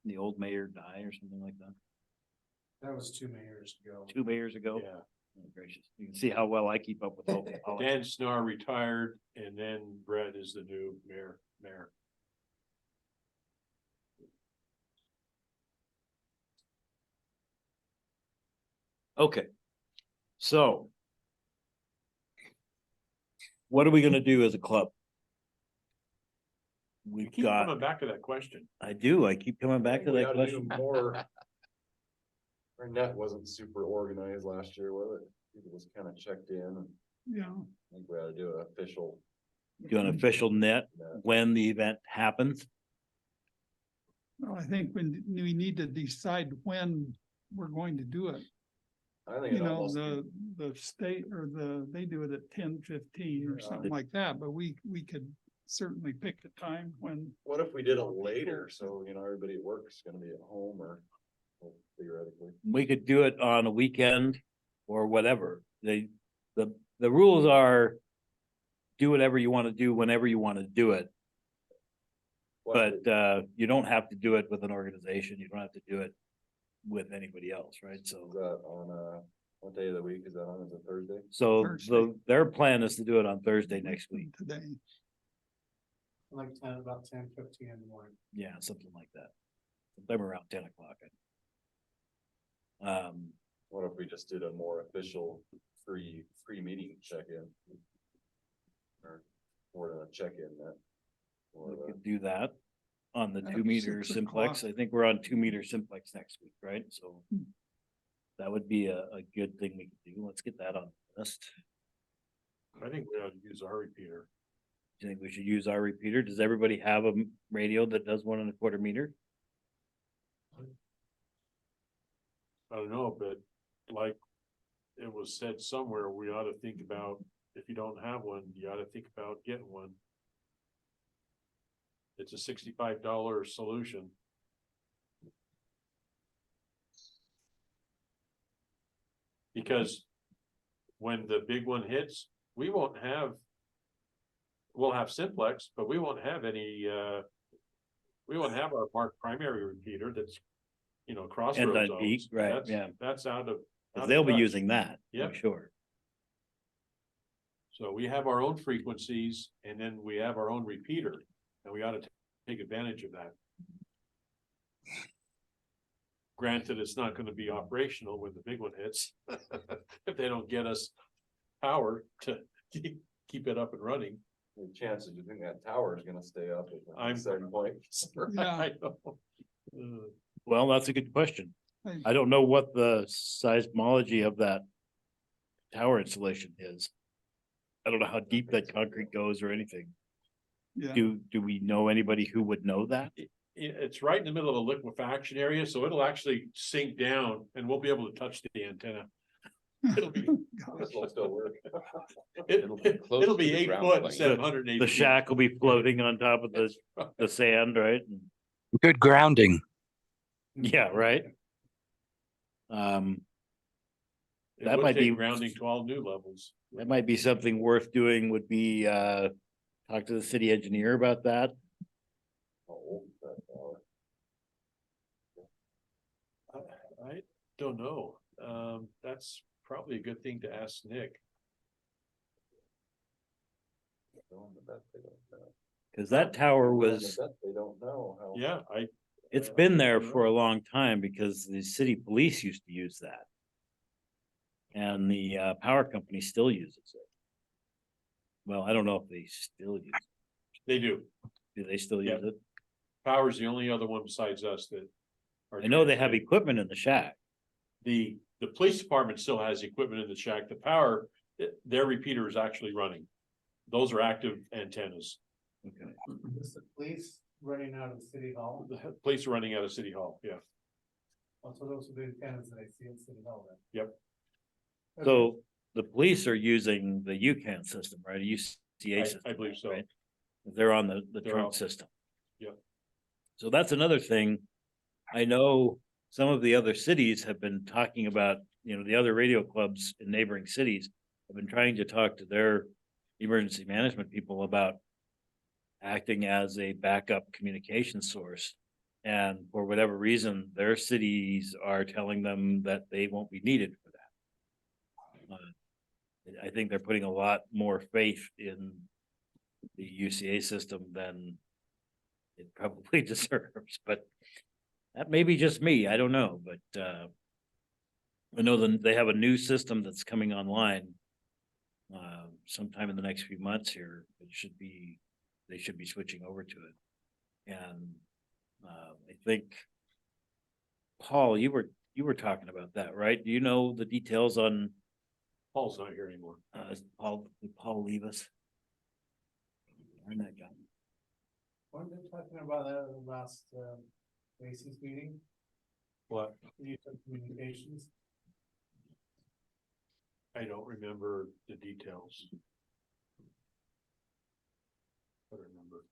The old mayor die or something like that, That was 2 mayors ago. 2 mayors ago. Yeah, Oh, gracious, you can see how well I keep up with all. Dan Snar retired, and then Brett is the new mayor. Okay. So. What are we gonna do as a club? You We've keep coming got, back to that question. I keep coming back to We that gotta do question. more. Our net wasn't super organized last year, was it? People just kind of checked in, and Yeah, I think we ought to do an official. Do an official net net. when the event happens. well, I think when we need to decide when we're going to do it. I think You it know, almost, the state or they do it at 10:15 or Yeah. something like that, but we could certainly pick a time when. what if we did it later, so, you know, everybody at work's gonna be at home, or well, theoretically. We could do it on a weekend or whatever. The rules are. Do whatever you want to do whenever you want to do it, What if but you don't have to do it with an organization. You don't have to do it with anybody else, right? Is So, that on, what day of the week is that on? Is it Thursday? Thursday. their plan is to do it on Thursday next week. Today, Like 10, about 10:15 in the morning. Yeah, something like that. Sometime around 10 o'clock. What if we just did a more official free meeting check-in? Or more than a check-in net. Or, We could do that on the At 2 meter 6 simplex. I think we're on 2 meter simplex next week, right? So. Hmm. That would be a good thing we could do. Let's get that on the list. I think we ought to use our repeater. Do you think we should use our repeater? Does everybody have a radio that does 1.25 meter? I don't know, but like it was said somewhere, we ought to think about, if you don't have one, you ought to think about getting one. It's a $65 solution. Because when the big one hits, we won't have, we'll have simplex, but we won't have any, we won't have our MARC primary repeater that's, you know, crossroads on zones. peak, right, That's- yeah. That's out of. 'Cause out they'll of be touch. using that, Yep. I'm sure. So we have our own frequencies, and then we have our own repeater, and we ought to take advantage of that. Granted, it's not gonna be operational when the big one hits, if they don't get us power to keep it up and running. the chances you think that tower is gonna stay up at I'm- a certain point? Yeah. I know. Well, that's a good question. I- I don't know what the seismology of that tower installation is. I don't know how deep that concrete goes or anything. yeah, Do we know anybody who would know that? It's right in the middle of a liquefaction area, so it'll actually sink down and we'll be able to touch the antenna. It'll be, This will still work. it'll close be to the 8 ground foot, plane. 780 The feet. shack will be floating on top of the sand, right? Good grounding. Yeah, right. It that would might take be- rounding to all new levels. That might be something worth doing, would be talk to the city engineer about that. How old is that tower? I don't know. That's probably a good thing to ask Nick. Cause that tower was, They don't know how. Yeah, it's been there for a long time because the city police used to use that. And the power company still uses it. Well, I don't know if they still use it. they do. Do they still use it? Power's the only other one besides us that. are I know they have transmitting. equipment in the shack. The police department still has equipment in the shack. The power, their repeater is actually running. Those are active antennas. Okay. Is the police running out of City Hall? The police are running out of City Hall, yeah. Also, those are the antennas that I see in City Hall then. Yep. So the police are using the UCAN system, right? A UCA I system. believe so. right? They're on the They're trunk all- system. Yep. So that's another thing. I know some of the other cities have been talking about, the other radio clubs in neighboring cities have been trying to talk to their emergency management people about acting as a backup communication source. And for whatever reason, their cities are telling them that they won't be needed for that. I think they're putting a lot more faith in the UCA system than it probably deserves, but that may be just me, I don't know, but I know that they have a new system that's coming online sometime in the next few months here. They should be switching over to it. And I think, Paul, you were talking about that, right? Do you know the details on Paul's not here anymore. did Paul leave us? Where'd that go? Weren't they talking about that in the last, Macy's meeting? What? Use of communications? I don't remember the details. I remember.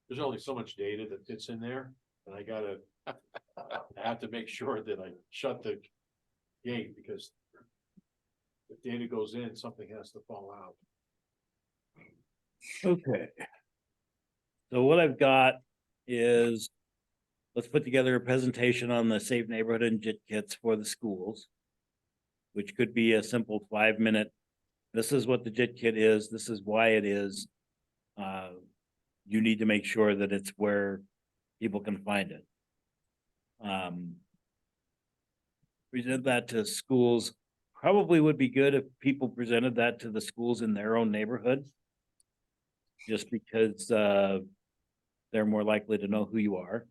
There's only so much data that fits in there, and I have to make sure that I shut the gate, because if data goes in, something has to fall out. Okay. So what I've got is, let's put together a presentation on the safe neighborhood and JIT kits for the schools. Which could be a simple 5-minute, this is what the JIT kit is, this is why it is. You need to make sure that it's where people can find it. Present that to schools, probably would be good if people presented that to the schools in their own neighborhood. Just because they're more likely to know who you are.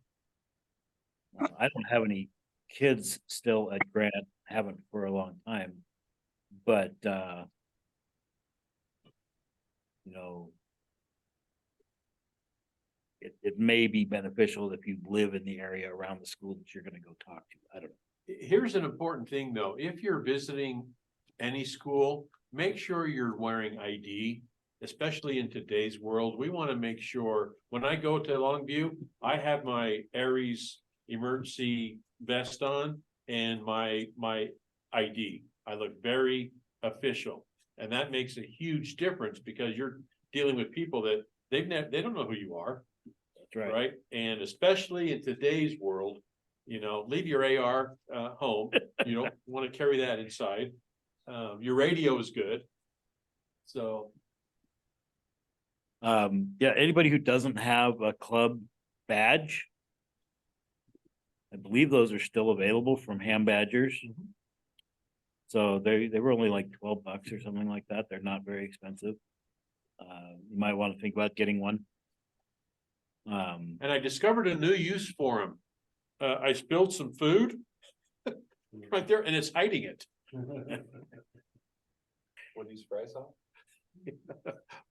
I don't have any kids still at Grant, haven't for a long time, but it may be beneficial if you live in the area around the school that you're gonna go talk to. I don't know. Here's an important thing, though. If you're visiting any school, make sure you're wearing ID, especially in today's world. We want to make sure when I go to Longview, I have my Aries emergency vest on and my ID. I look very official, and that makes a huge difference because you're dealing with people that they don't know who you are. That's Right? And especially in today's world, leave your AR home. You don't want to carry that inside. Your radio is good. So. Yeah, anybody who doesn't have a club badge, I believe those are still available from Ham Badgers. So they were only like $12 or something like that. They're not very expensive. You might want to think about getting one. And I discovered a new use for them. I spilled some food right there, and it's hiding it. Wendy's fry sauce?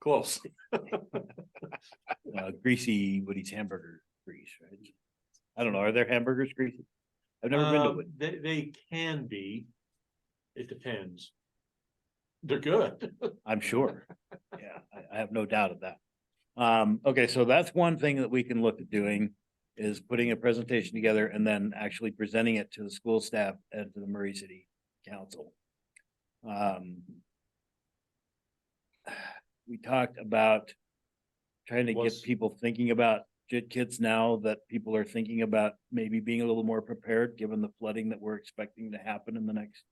Close. Greasy Woody's hamburger grease, right? I don't know. Are their hamburgers greasy? I've never been to Woody. They can be. It depends. They're good. I'm sure. Yeah, I have no doubt of that. Okay, so that's one thing that we can look at doing is putting a presentation together and then actually presenting it to the school staff and to the Murray City Council. We talked about trying to get Was- people thinking about JIT kits now that people are thinking about maybe being a little more prepared, given the flooding that we're expecting to happen in the next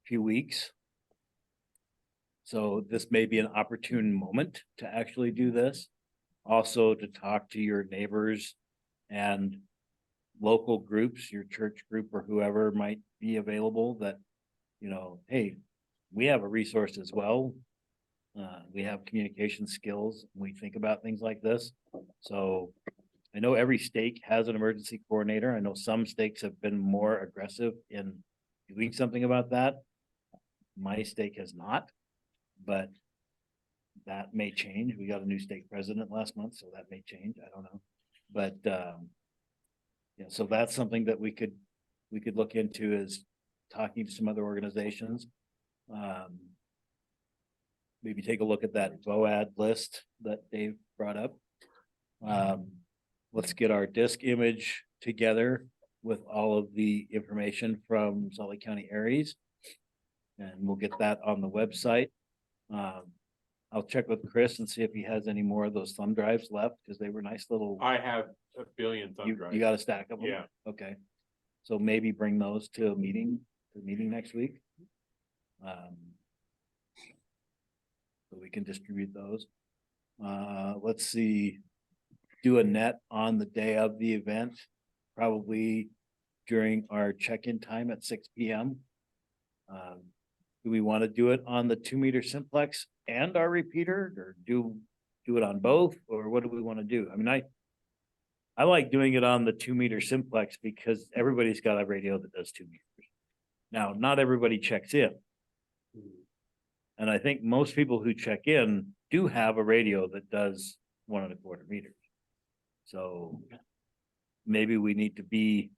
few weeks. So this may be an opportune moment to actually do this. Also to talk to your neighbors and local groups, your church group or whoever might be available that, you know, hey, we have a resource as well. We have communication skills. We think about things like this. So I know every stake has an emergency coordinator. I know some stakes have been more aggressive in doing something about that. My stake has not, but that may change. We got a new stake president last month, so that may change. I don't know. But yeah, so that's something that we could look into, is talking to some other organizations. Maybe take a look at that VOAD list that Dave brought up. Let's get our disk image together with all of the information from Salt Lake County Aries. And we'll get that on the website. I'll check with Chris and see if he has any more of those thumb drives left, because they were nice little. I have a billion thumb You drives. got a stack of them? Yeah. Okay. So maybe bring those to a meeting, next week. So we can distribute those. Let's see, do a net on the day of the event, probably during our check-in time at 6 p.m. Do we want to do it on the 2-meter simplex and our repeater, or do it on both, or what do we want to do? I mean, I like doing it on the 2-meter simplex because everybody's got a radio that does 2 meters. Now, not everybody checks in. And I think most people who check in do have a radio that does 1.25 meters. So maybe we need to be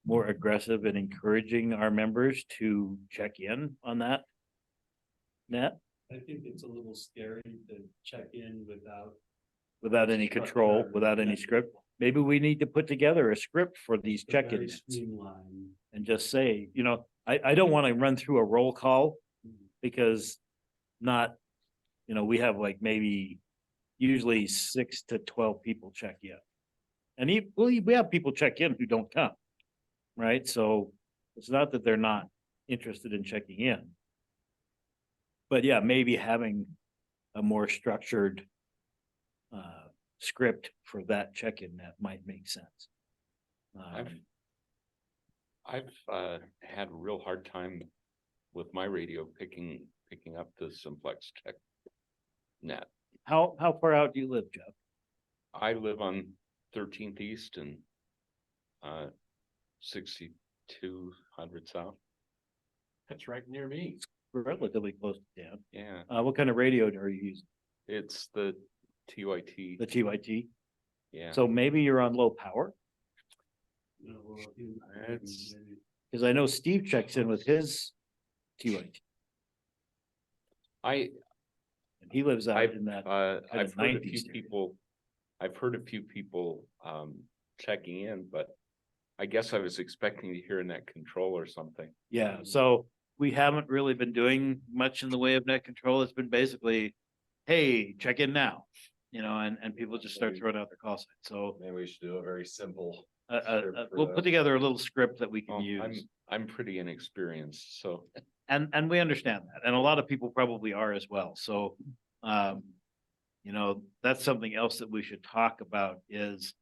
more aggressive in encouraging our members to check in on that net I think it's a little scary to check in without any control, Structure, without any yeah. script. Maybe we need to put together a script for these very check-ins streamlined. and just say, you know, I don't want to run through a roll call, because not, you know, we have like maybe usually 6 to 12 people check in. And we have people check in who don't come, right? So it's not that they're not interested in checking in. But yeah, maybe having a more structured script for that check-in net might make sense. I've had a real hard time with my radio picking up the simplex tech net. How far out do you live, Jeff? I live on 13th East and 6200 South. That's right near me. We're relatively close to town. Yeah, What kind of radio are you using? it's the TYT. The TYT? Yeah. So maybe you're on low power? You know, well, you- It's- maybe- Because I know Steve checks in with his TYT, and he lives out in that. I've heard a 90s few area. people, checking in, but I guess I was expecting to hear a net control or something. Yeah, so we haven't really been doing much in the way of net control. It's been basically, hey, check in now, you know, and people just start throwing out their call sign. So Maybe we should do a very simple. script for we'll that. put together a little script that we can Well, use. I'm pretty inexperienced, so. And we understand that, and a lot of people probably are as well, so, you know, that's something else that we should talk about, is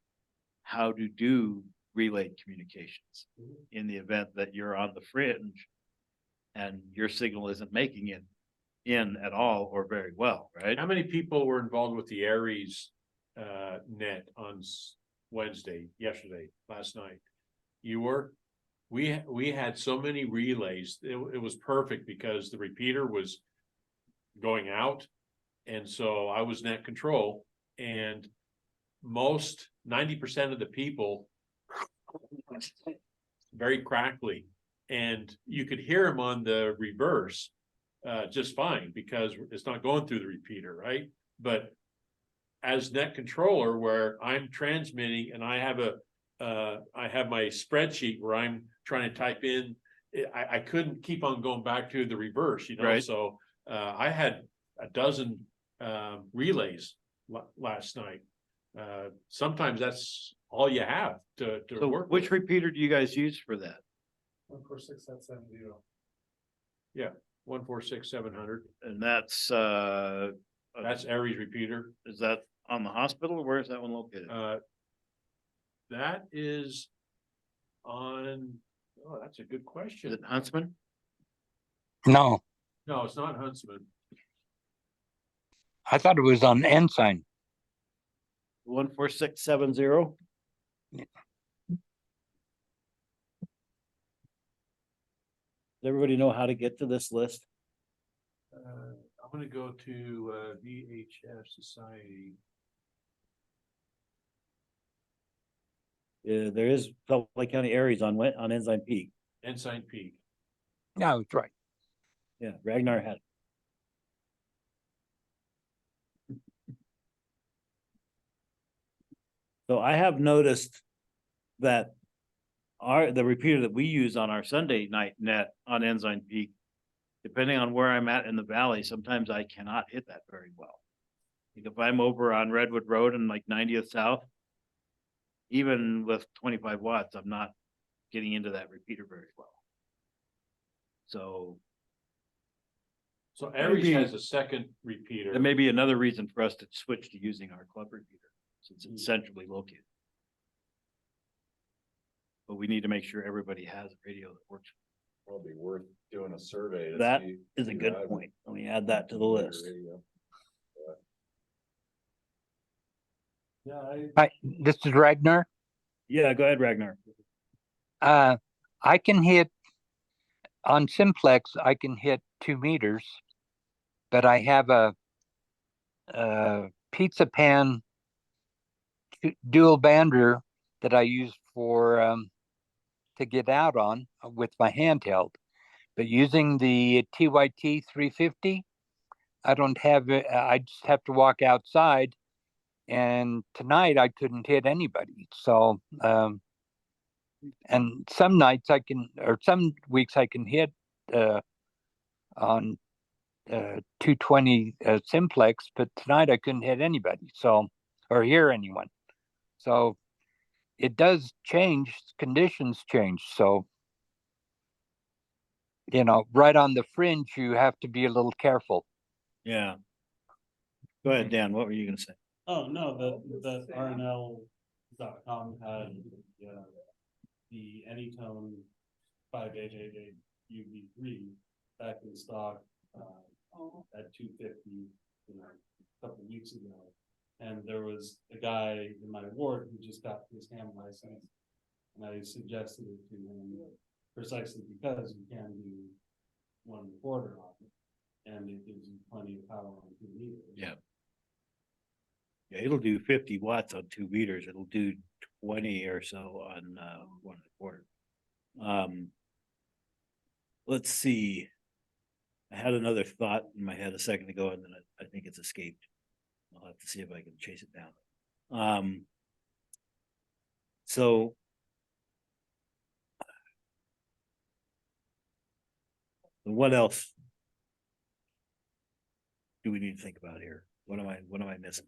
how to do relayed communications in the event that you're on the fringe and your signal isn't making it in at all or very well, right? How many people were involved with the Aries net on yesterday, last night? You were? We had so many relays. It was perfect because the repeater was going out. And so I was net control, and 90% of the people very crackly, and you could hear them on the reverse just fine, because it's not going through the repeater, right? But as net controller, where I'm transmitting and I have my spreadsheet where I'm trying to type in, I couldn't keep on going back to the reverse, you know, Right. so I had a dozen relays last night. Sometimes that's all you have to So work which with. repeater do you guys use for that? 146770. 146-700. And that's That's Aries repeater. is that on the hospital or where is that one located? That is on, oh, that's a good Is question. it Huntsman? No, No, it's not Huntsman. I thought it was on Ensign. 14670? Yeah. Does everybody know how to get to this list? I'm gonna go to VHF Society. There is Salt Lake County Aries on Ensign Peak. Ensign Peak. No, it's right. Yeah, Ragnar had it. So I have noticed that the repeater that we use on our Sunday night net on Ensign Peak, depending on where I'm at in the valley, sometimes I cannot hit that very well. Like if I'm over on Redwood Road and like 90th South, even with 25 watts, I'm not getting into that repeater very well. So So Aries Maybe- has a second repeater. there may be another reason for us to switch to using our club repeater, since it's centrally located. But we need to make sure everybody has a radio that works. Probably worth doing a survey. To That see Is a who good has point. Let me add that to the your list. radio. Yeah, Hi, this is Ragnar. Yeah, go ahead, Ragnar. I can hit on Simplex, I can hit 2 meters, but I have a pizza pan dual bander that I use for to get out on with my handheld. But using the TYT 350, I don't have it. I just have to walk outside. And tonight I couldn't hit anybody. So, and some nights I can, or some weeks I can hit on 220 simplex, but tonight I couldn't hit anybody. So, or hear anyone. So it does change, conditions change. So, right on the fringe, you have to be a little careful. Yeah. Go ahead, Dan. What were you gonna say? oh, no, the RNL.com had, the Anytone 5888 UV3 back in stock, at 250, a couple weeks ago. And there was a guy in my ward who just got his ham license. And I suggested it to him precisely because you can do 1.25 on it. And it gives you plenty of power on 2 meters. Yeah. Yeah, it'll do 50 watts on 2 meters. It'll do 20 or so on 1.25. Let's see. I had another thought in my head a second ago, and then I think it's escaped. I'll have to see if I can chase it down. So what else do we need to think about here? What am I missing?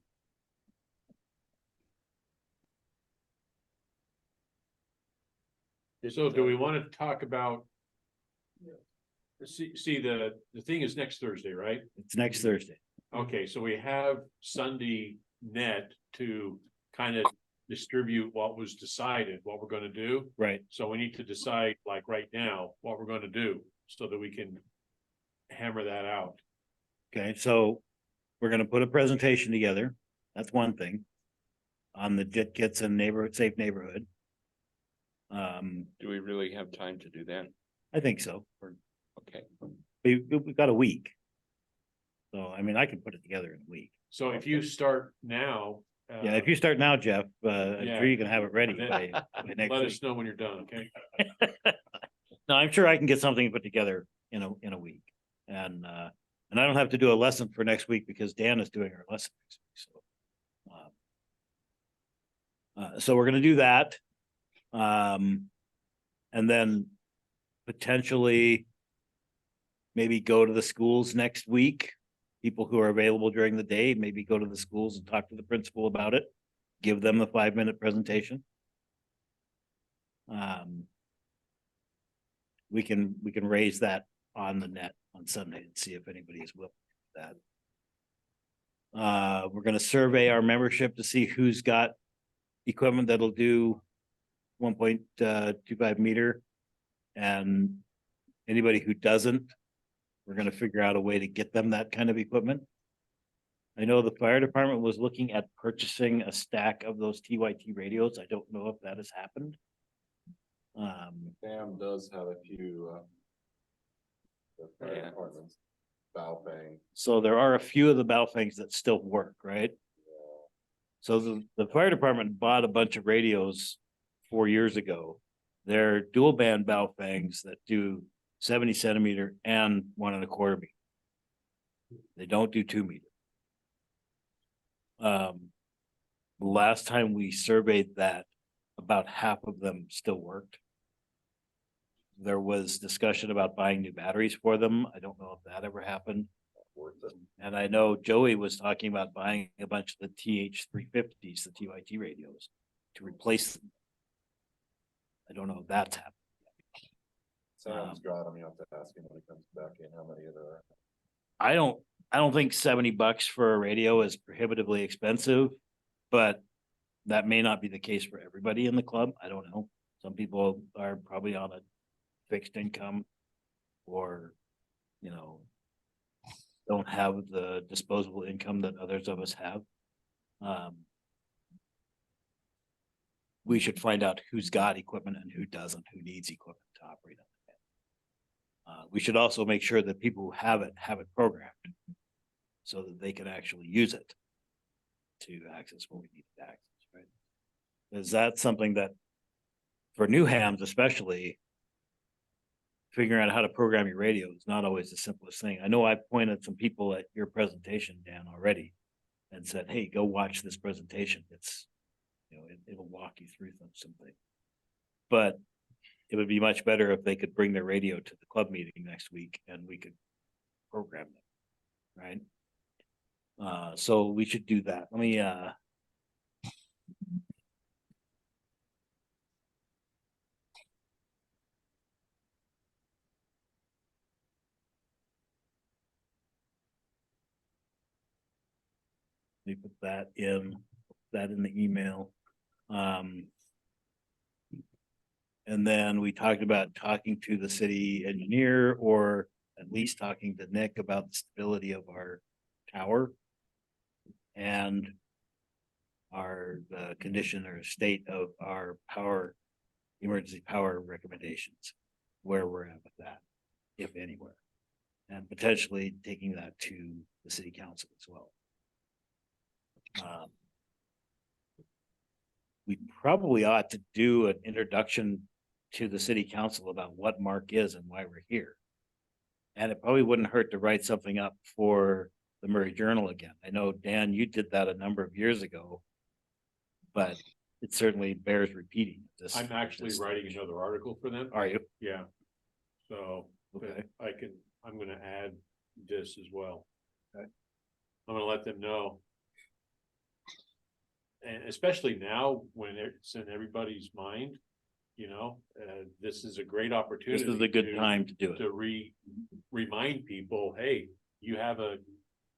So do we want to talk about? See, the thing is next Thursday, right? It's next Thursday. Okay, so we have Sunday net to kind of distribute what was decided, what we're gonna do. Right. So we need to decide like right now, what we're gonna do, so that we can hammer that out. Okay, so we're gonna put a presentation together. That's one thing. On the JIT kits and safe neighborhood. Do we really have time to do that? I think so. Okay. We've got a week. So, I mean, I can put it together in a week. So if you start now. Yeah, if you start now, Jeff, I'm yeah. sure you can have it ready Then by next Let week. us know when you're done, okay? No, I'm sure I can get something put together in a week. And I don't have to do a lesson for next week because Dan is doing our lesson next week. So we're gonna do that. And then potentially maybe go to the schools next week people who are available during the day, maybe go to the schools and talk to the principal about it. Give them the 5-minute presentation. We can raise that on the net on Sunday and see if anybody is willing to do that. We're gonna survey our membership to see who's got equipment that'll do 1.25 meter. And anybody who doesn't, we're gonna figure out a way to get them that kind of equipment. I know the fire department was looking at purchasing a stack of those TYT radios. I don't know if that has happened. Sam does have a few, the fire Yeah. departments, Baofeng. So there are a few of the Baofangs that still work, right? So the fire department bought a bunch of radios 4 years ago. They're dual band Baofangs that do 70 centimeter and 1.25 meter. They don't do 2 meter. Last time we surveyed that, about half of them still worked. There was discussion about buying new batteries for them. I don't know if that ever happened. Worth it. And I know Joey was talking about buying a bunch of the TH350s, the TYT radios, to replace them. I don't know if that's happened. Sam's got them, you have to ask him when he comes back in how many there are. I don't think $70 for a radio is prohibitively expensive, but that may not be the case for everybody in the club. I don't know. Some people are probably on a fixed income or, you know, don't have the disposable income that others of us have. We should find out who's got equipment and who doesn't, who needs equipment to operate on it. We should also make sure that people who have it programmed so that they can actually use it to access what we need to access, right? Is that something that, for new hams especially, figuring out how to program your radio is not always the simplest thing. I know I pointed some people at your presentation, Dan, already, and said, hey, go watch this presentation. It's, you know, it'll walk you through something. But it would be much better if they could bring their radio to the club meeting next week and we could program them, right? So we should do that. Let me put that in the email. And then we talked about talking to the city engineer, or at least talking to Nick about the stability of our tower and the condition or state of our emergency power recommendations, where we're at with that, if anywhere, and potentially taking that to the city council as well. We probably ought to do an introduction to the city council about what MARC is and why we're here. And it probably wouldn't hurt to write something up for the Murray Journal again. I know, Dan, you did that a number of years ago, but it certainly bears repeating. I'm actually writing another article for them. Are you? Yeah. So Okay. I'm gonna add this as well. Okay. I'm gonna let them know. And especially now when it's in everybody's mind, you know, this is a great opportunity. This is a good time to do it. To remind people, hey, you have a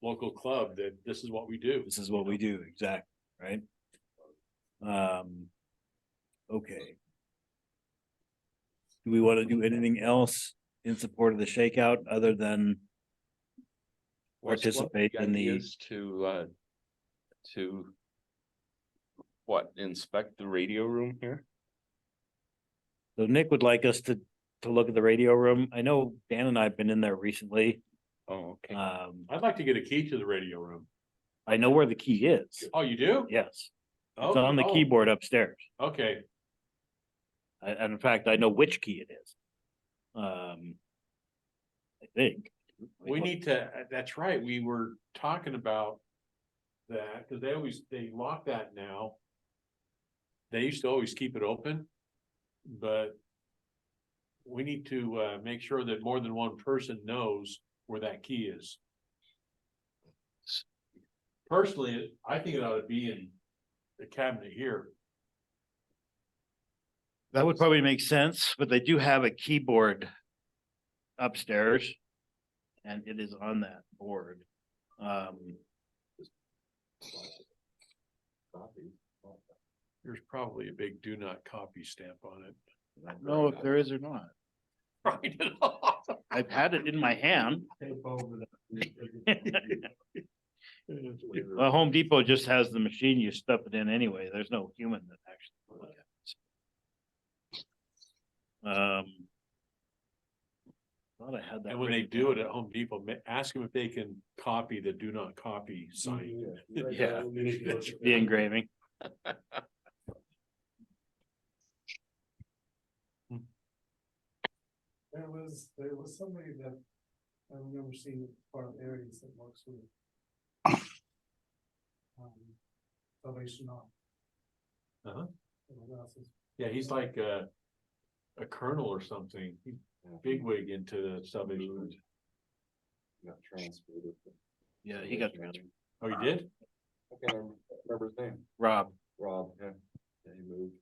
local club that this is what we do. This is what we do, exactly, right? Okay. Do we want to do anything else in support of the shakeout other than participate in the? Ideas to what, inspect the radio room here? So Nick would like us to look at the radio room. I know Dan and I have been in there recently. Oh, okay. I'd like to get a key to the radio room. I know where the key is. Oh, you do? Yes, Oh, it's on the keyboard upstairs. Okay, And in fact, I know which key it is. I think. we need to, that's right, we were talking about that, cause they lock that now. They used to always keep it open, but we need to make sure that more than one person knows where that key is. personally, I think it ought to be in the cabinet here. That would probably make sense, but they do have a keyboard upstairs. And it is on that board. There's probably a big do not copy stamp on it. I don't know if there is or not. Write it off. I've had it in my hand. Tape over that. Well, Home Depot just has the machine, you stuff it in anyway. There's no human that actually look at it. Thought I had that. And when they written do it down. at Home Depot, ask them if they can copy the do not copy sign. Yeah. The engraving. There was somebody that I remember seeing part of Aries that works with. Salvation Army. Uh-huh. Someone else is- Yeah, he's like a colonel or something. He's bigwig into the Salvation. Got transferred. Yeah, he got transferred. Oh, you did? I can't remember his name. Rob. Rob, yeah. Yeah, he moved.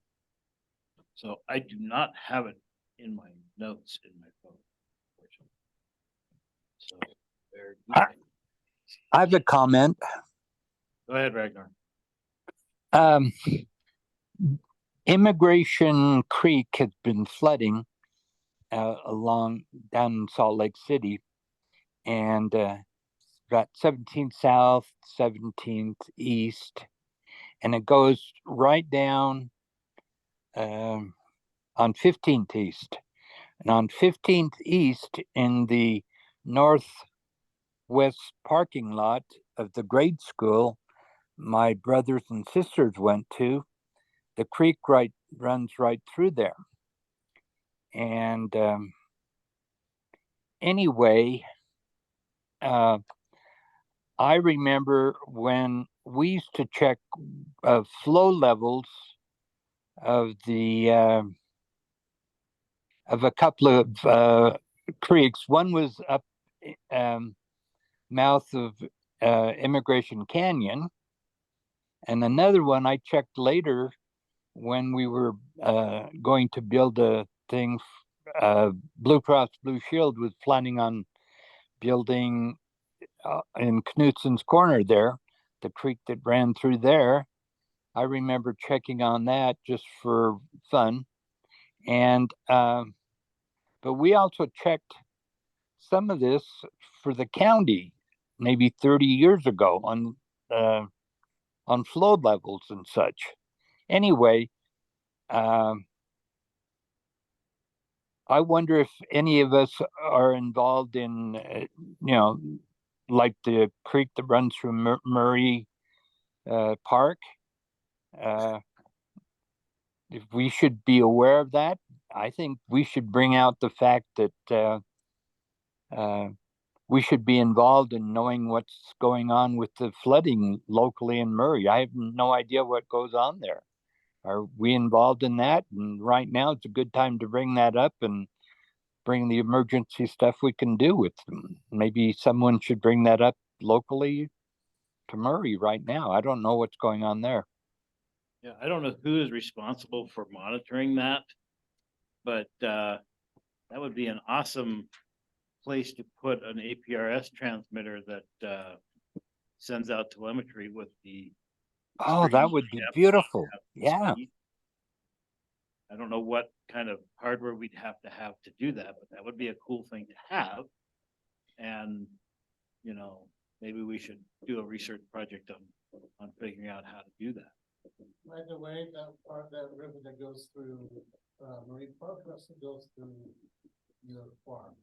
So I do not have it in my notes in my phone. Unfortunately. So there. I have a comment. Go ahead, Ragnar. Immigration Creek has been flooding along down in Salt Lake City, and got 17th South, 17th East, and it goes right down on 15th East. And on 15th East, in the northwest parking lot of the grade school my brothers and sisters went to, the creek runs right through there. And anyway, I remember when we used to check flow levels of the of a couple of creeks. One was up mouth of Immigration Canyon, and another one I checked later when we were going to build a thing. Blue Cross Blue Shield was planning on building in Knutson's Corner there, the creek that ran through there. I remember checking on that just for fun. And but we also checked some of this for the county maybe 30 years ago on flow levels and such. Anyway, I wonder if any of us are involved in, like the creek that runs through Murray Park. If we should be aware of that. I think we should bring out the fact that we should be involved in knowing what's going on with the flooding locally in Murray. I have no idea what goes on there. Are we involved in that? And right now it's a good time to bring that up and bring the emergency stuff we can do with them. Maybe someone should bring that up locally to Murray right now. I don't know what's going on there. Yeah, I don't know who is responsible for monitoring that, but that would be an awesome place to put an APRS transmitter that sends out telemetry with the. Oh, that would be beautiful. Yeah. Speed. I don't know what kind of hardware we'd have to do that, but that would be a cool thing to have. And, maybe we should do a research project on figuring out how to do that. By the way, that part, that river that goes through Marine Park also goes through your farm.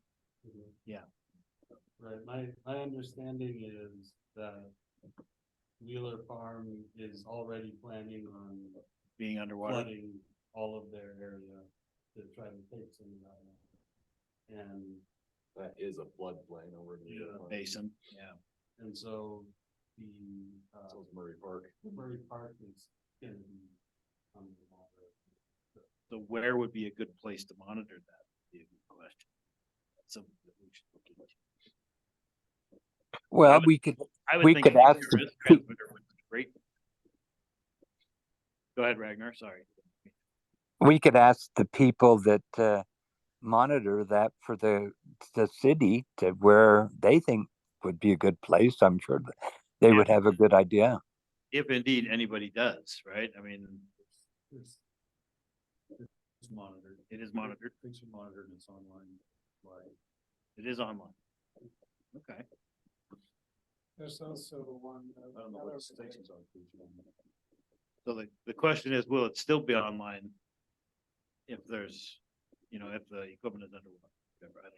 Yeah. Right, my understanding is that Wheeler Farm is already planning on Being underwater. flooding all of their area to try to take some of that out. And That is a floodplain over in the. Basin, yeah. And so the So is Murray Park. Murray Park is gonna be underwater. So where would be a good place to monitor that? Would be a good question. That's something that we should look into. Well, we could I would We think could an ask the APRS two- transmitter Go ahead, Ragnar, sorry. We could ask the people that monitor that for the city to where they think would be a good place. I'm sure that they would have a good idea. If indeed anybody does, right? I mean, It's monitored. it is monitored. Things are monitored and it's online. Right. It is online. Okay. There's also the one. I don't know what the stations are. So the question is, will it still be online? If there's, you know, if the equipment is underwater, whatever.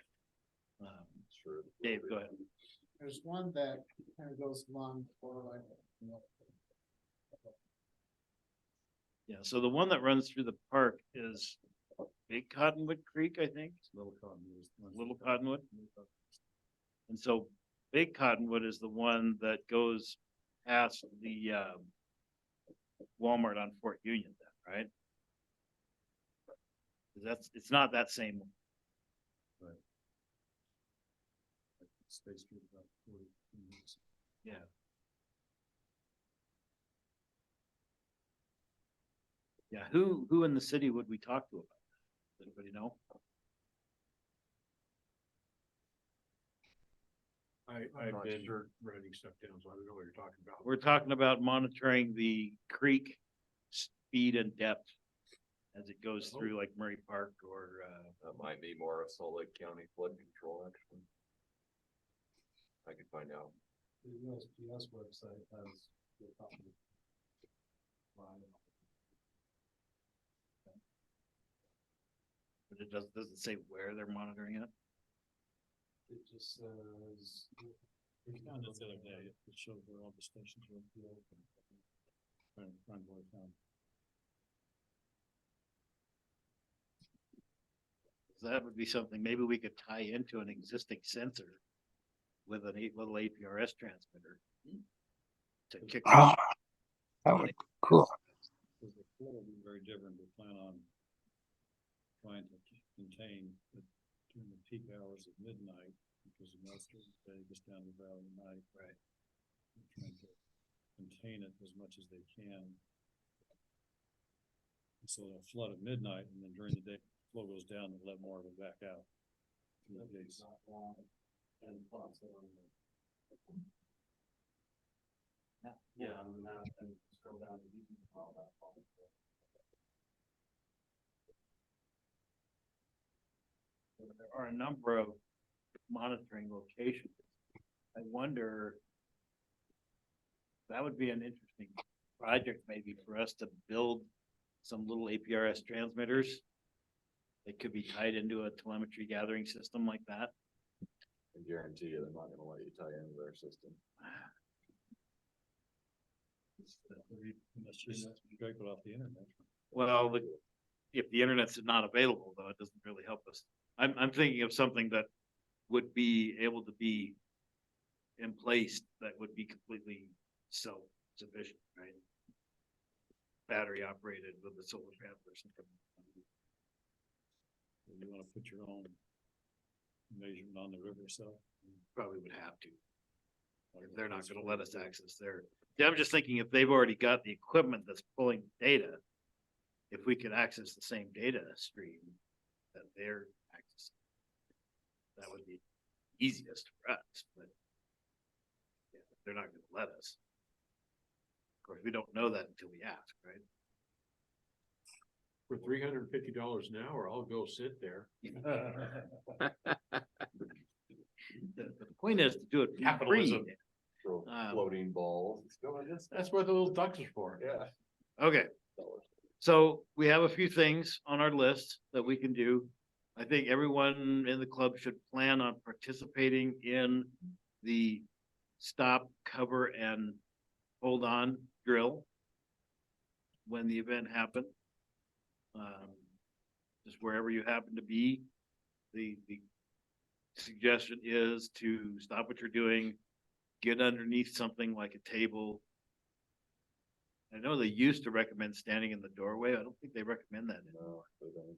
Sure. Dave, go ahead. There's one that kind of goes along for like, you know, Yeah, so the one that runs through the park is Big Cottonwood Creek, I think. Little Cottonwood. Little Cottonwood. And so Big Cottonwood is the one that goes past the Walmart on Fort Union then, right? 'Cause it's not that same one. Space Street about 40 minutes. Yeah. Yeah, who in the city would we talk to about that? Does anybody know? I've been writing stuff down, so I don't know what you're talking about. We're talking about monitoring the creek speed and depth as it goes through like Murray Park or, That might be more of Salt Lake County flood control, actually. I could find out. The USGS website has the copy. but it doesn't say where they're monitoring it. It just says. We found it the other day, it showed where all the stations were. Trying to find where I found. That would be something, maybe we could tie into an existing sensor with a little APRS transmitter. To kick. Oh, that would be cool. Because the flow will be very different, we plan on trying to contain during the peak hours of midnight, because the moisture goes down the valley at night. Right. We're trying to contain it as much as they can. And so they'll flood at midnight, and then during the day, flow goes down and let more of it back out. through the gates. Yeah. There are a number of monitoring locations. I wonder, that would be an interesting project maybe for us to build some little APRS transmitters. They could be tied into a telemetry gathering system like that. I guarantee you, they're not gonna let you tie into their system. That's just scrape it off the internet. Well, if the internet's not available, though, it doesn't really help us. I'm thinking of something that would be able to be in place that would be completely self-sufficient, right? Battery operated with a solar panel or something. You wanna put your own measurement on the river itself? Probably would have to. If they're not gonna let us access their, yeah, I'm just thinking if they've already got the equipment that's pulling data, if we could access the same data stream that they're accessing, that would be easiest for us, but yeah, they're not gonna let us. Of course, we don't know that until we ask, right? For $350 an hour, I'll go sit there. The point is to do it for free. Capitalism. Throw Um, floating balls. Go on this. That's what the little ducks are for. Yeah. Okay, so we have a few things on our list that we can do. I think everyone in the club should plan on participating in the stop, cover, and hold on drill when the event happens. Just wherever you happen to be, the suggestion is to stop what you're doing, get underneath something like a table. I know they used to recommend standing in the doorway. I don't think they recommend that anymore. No, they don't.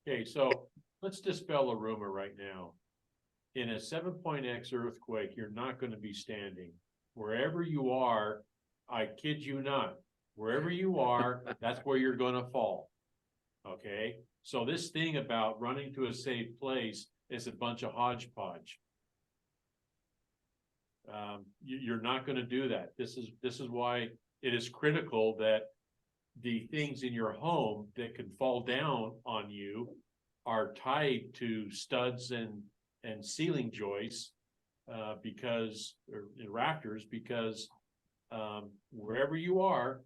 Okay, so let's dispel a rumor right now. In a 7.x earthquake, you're not gonna be standing. Wherever you are, I kid you not, Wherever you are, that's where you're gonna fall. Okay, so this thing about running to a safe place is a bunch of hodgepodge. You're not gonna do that. This is why it is critical that the things in your home that can fall down on you are tied to studs and ceiling joists, because, or rafters, because, wherever you are,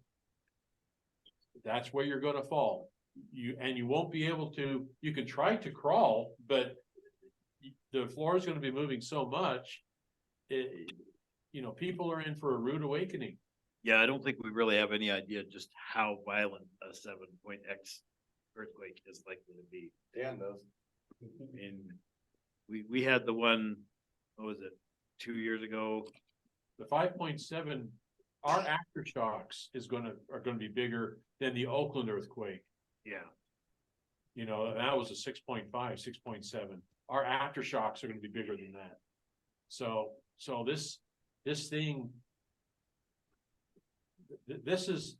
that's where you're gonna fall. You won't be able to, you can try to crawl, but the floor is gonna be moving so much. People are in for a rude awakening. Yeah, I don't think we really have any idea just how violent a 7.x earthquake is likely to be. Dan does. And we had the one, what was it, 2 years ago? The 5.7, our aftershocks are gonna be bigger than the Oakland earthquake. Yeah. And that was a 6.5, 6.7. Our aftershocks are gonna be bigger than that. So this thing, this is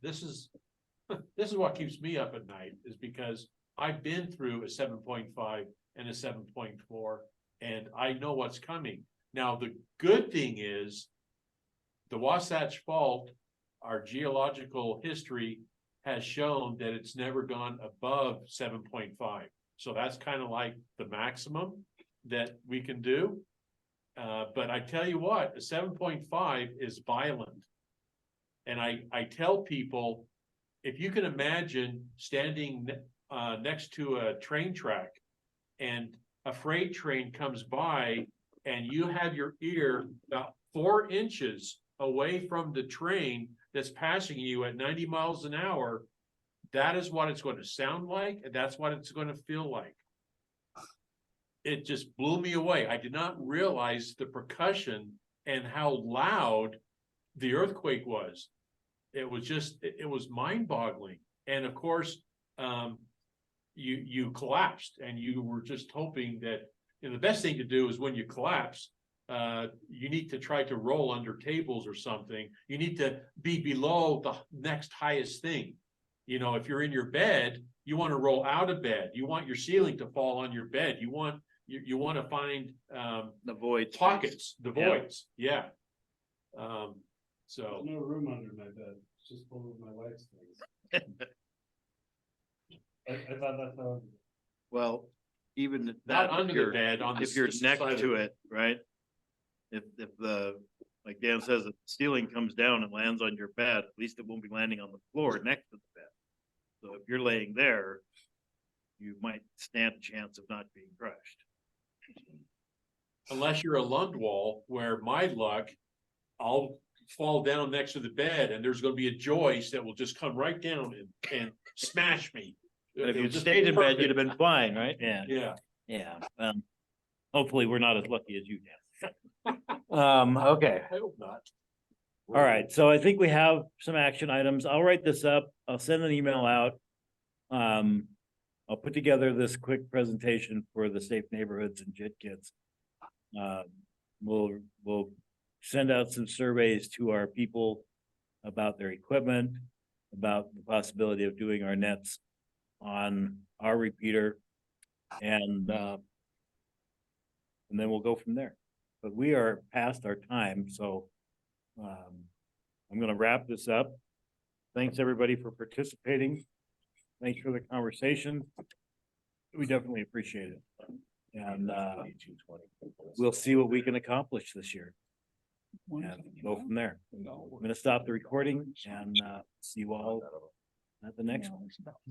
what keeps me up at night, is because I've been through a 7.5 and a 7.4, and I know what's coming. Now, the good thing is the Wasatch Fault, our geological history has shown that it's never gone above 7.5. So that's kind of like the maximum that we can do. But I tell you what, a 7.5 is violent. And I tell people, if you can imagine standing next to a train track and a freight train comes by and you have your ear about 4 inches away from the train that's passing you at 90 miles an hour, that is what it's going to sound like, and that's what it's going to feel like. It just blew me away. I did not realize the percussion and how loud the earthquake was. It was mind-boggling. And of course, you collapsed, and you were just hoping that, the best thing to do is when you collapse, you need to try to roll under tables or something. You need to be below the next highest thing. If you're in your bed, you want to roll out of bed. You want your ceiling to fall on your bed. You want to find The void. pockets, the Yeah. voids. Yeah. So There's no room under my bed. It's just full of my wife's things. I thought that's how. Well, even not that, if under the you're, bed, on the if you're s- next side of to the- it, right? If the, like Dan says, if the ceiling comes down and lands on your bed, at least it won't be landing on the floor next to the bed. So if you're laying there, you might stand a chance of not being crushed. Unless you're a Lundwall, where my luck, I'll fall down next to the bed and there's gonna be a joist that will just come right down and smash me. But if It'll you'd just stayed be in bed, you'd have perfect. been fine, right? Yeah. Yeah. Yeah. Hopefully we're not as lucky as you, Dan. Okay. I hope not. All right, so I think we have some action items. I'll write this up. I'll send an email out. I'll put together this quick presentation for the safe neighborhoods and JIT kits. We'll send out some surveys to our people about their equipment, about the possibility of doing our nets on our repeater, and then we'll go from there. But we are past our time, so I'm gonna wrap this up. Thanks, everybody, for participating. Thanks for the conversation. We definitely appreciate it. And we'll see what we can accomplish this year. And go from there. I'm gonna stop the recording and see you all at the next one.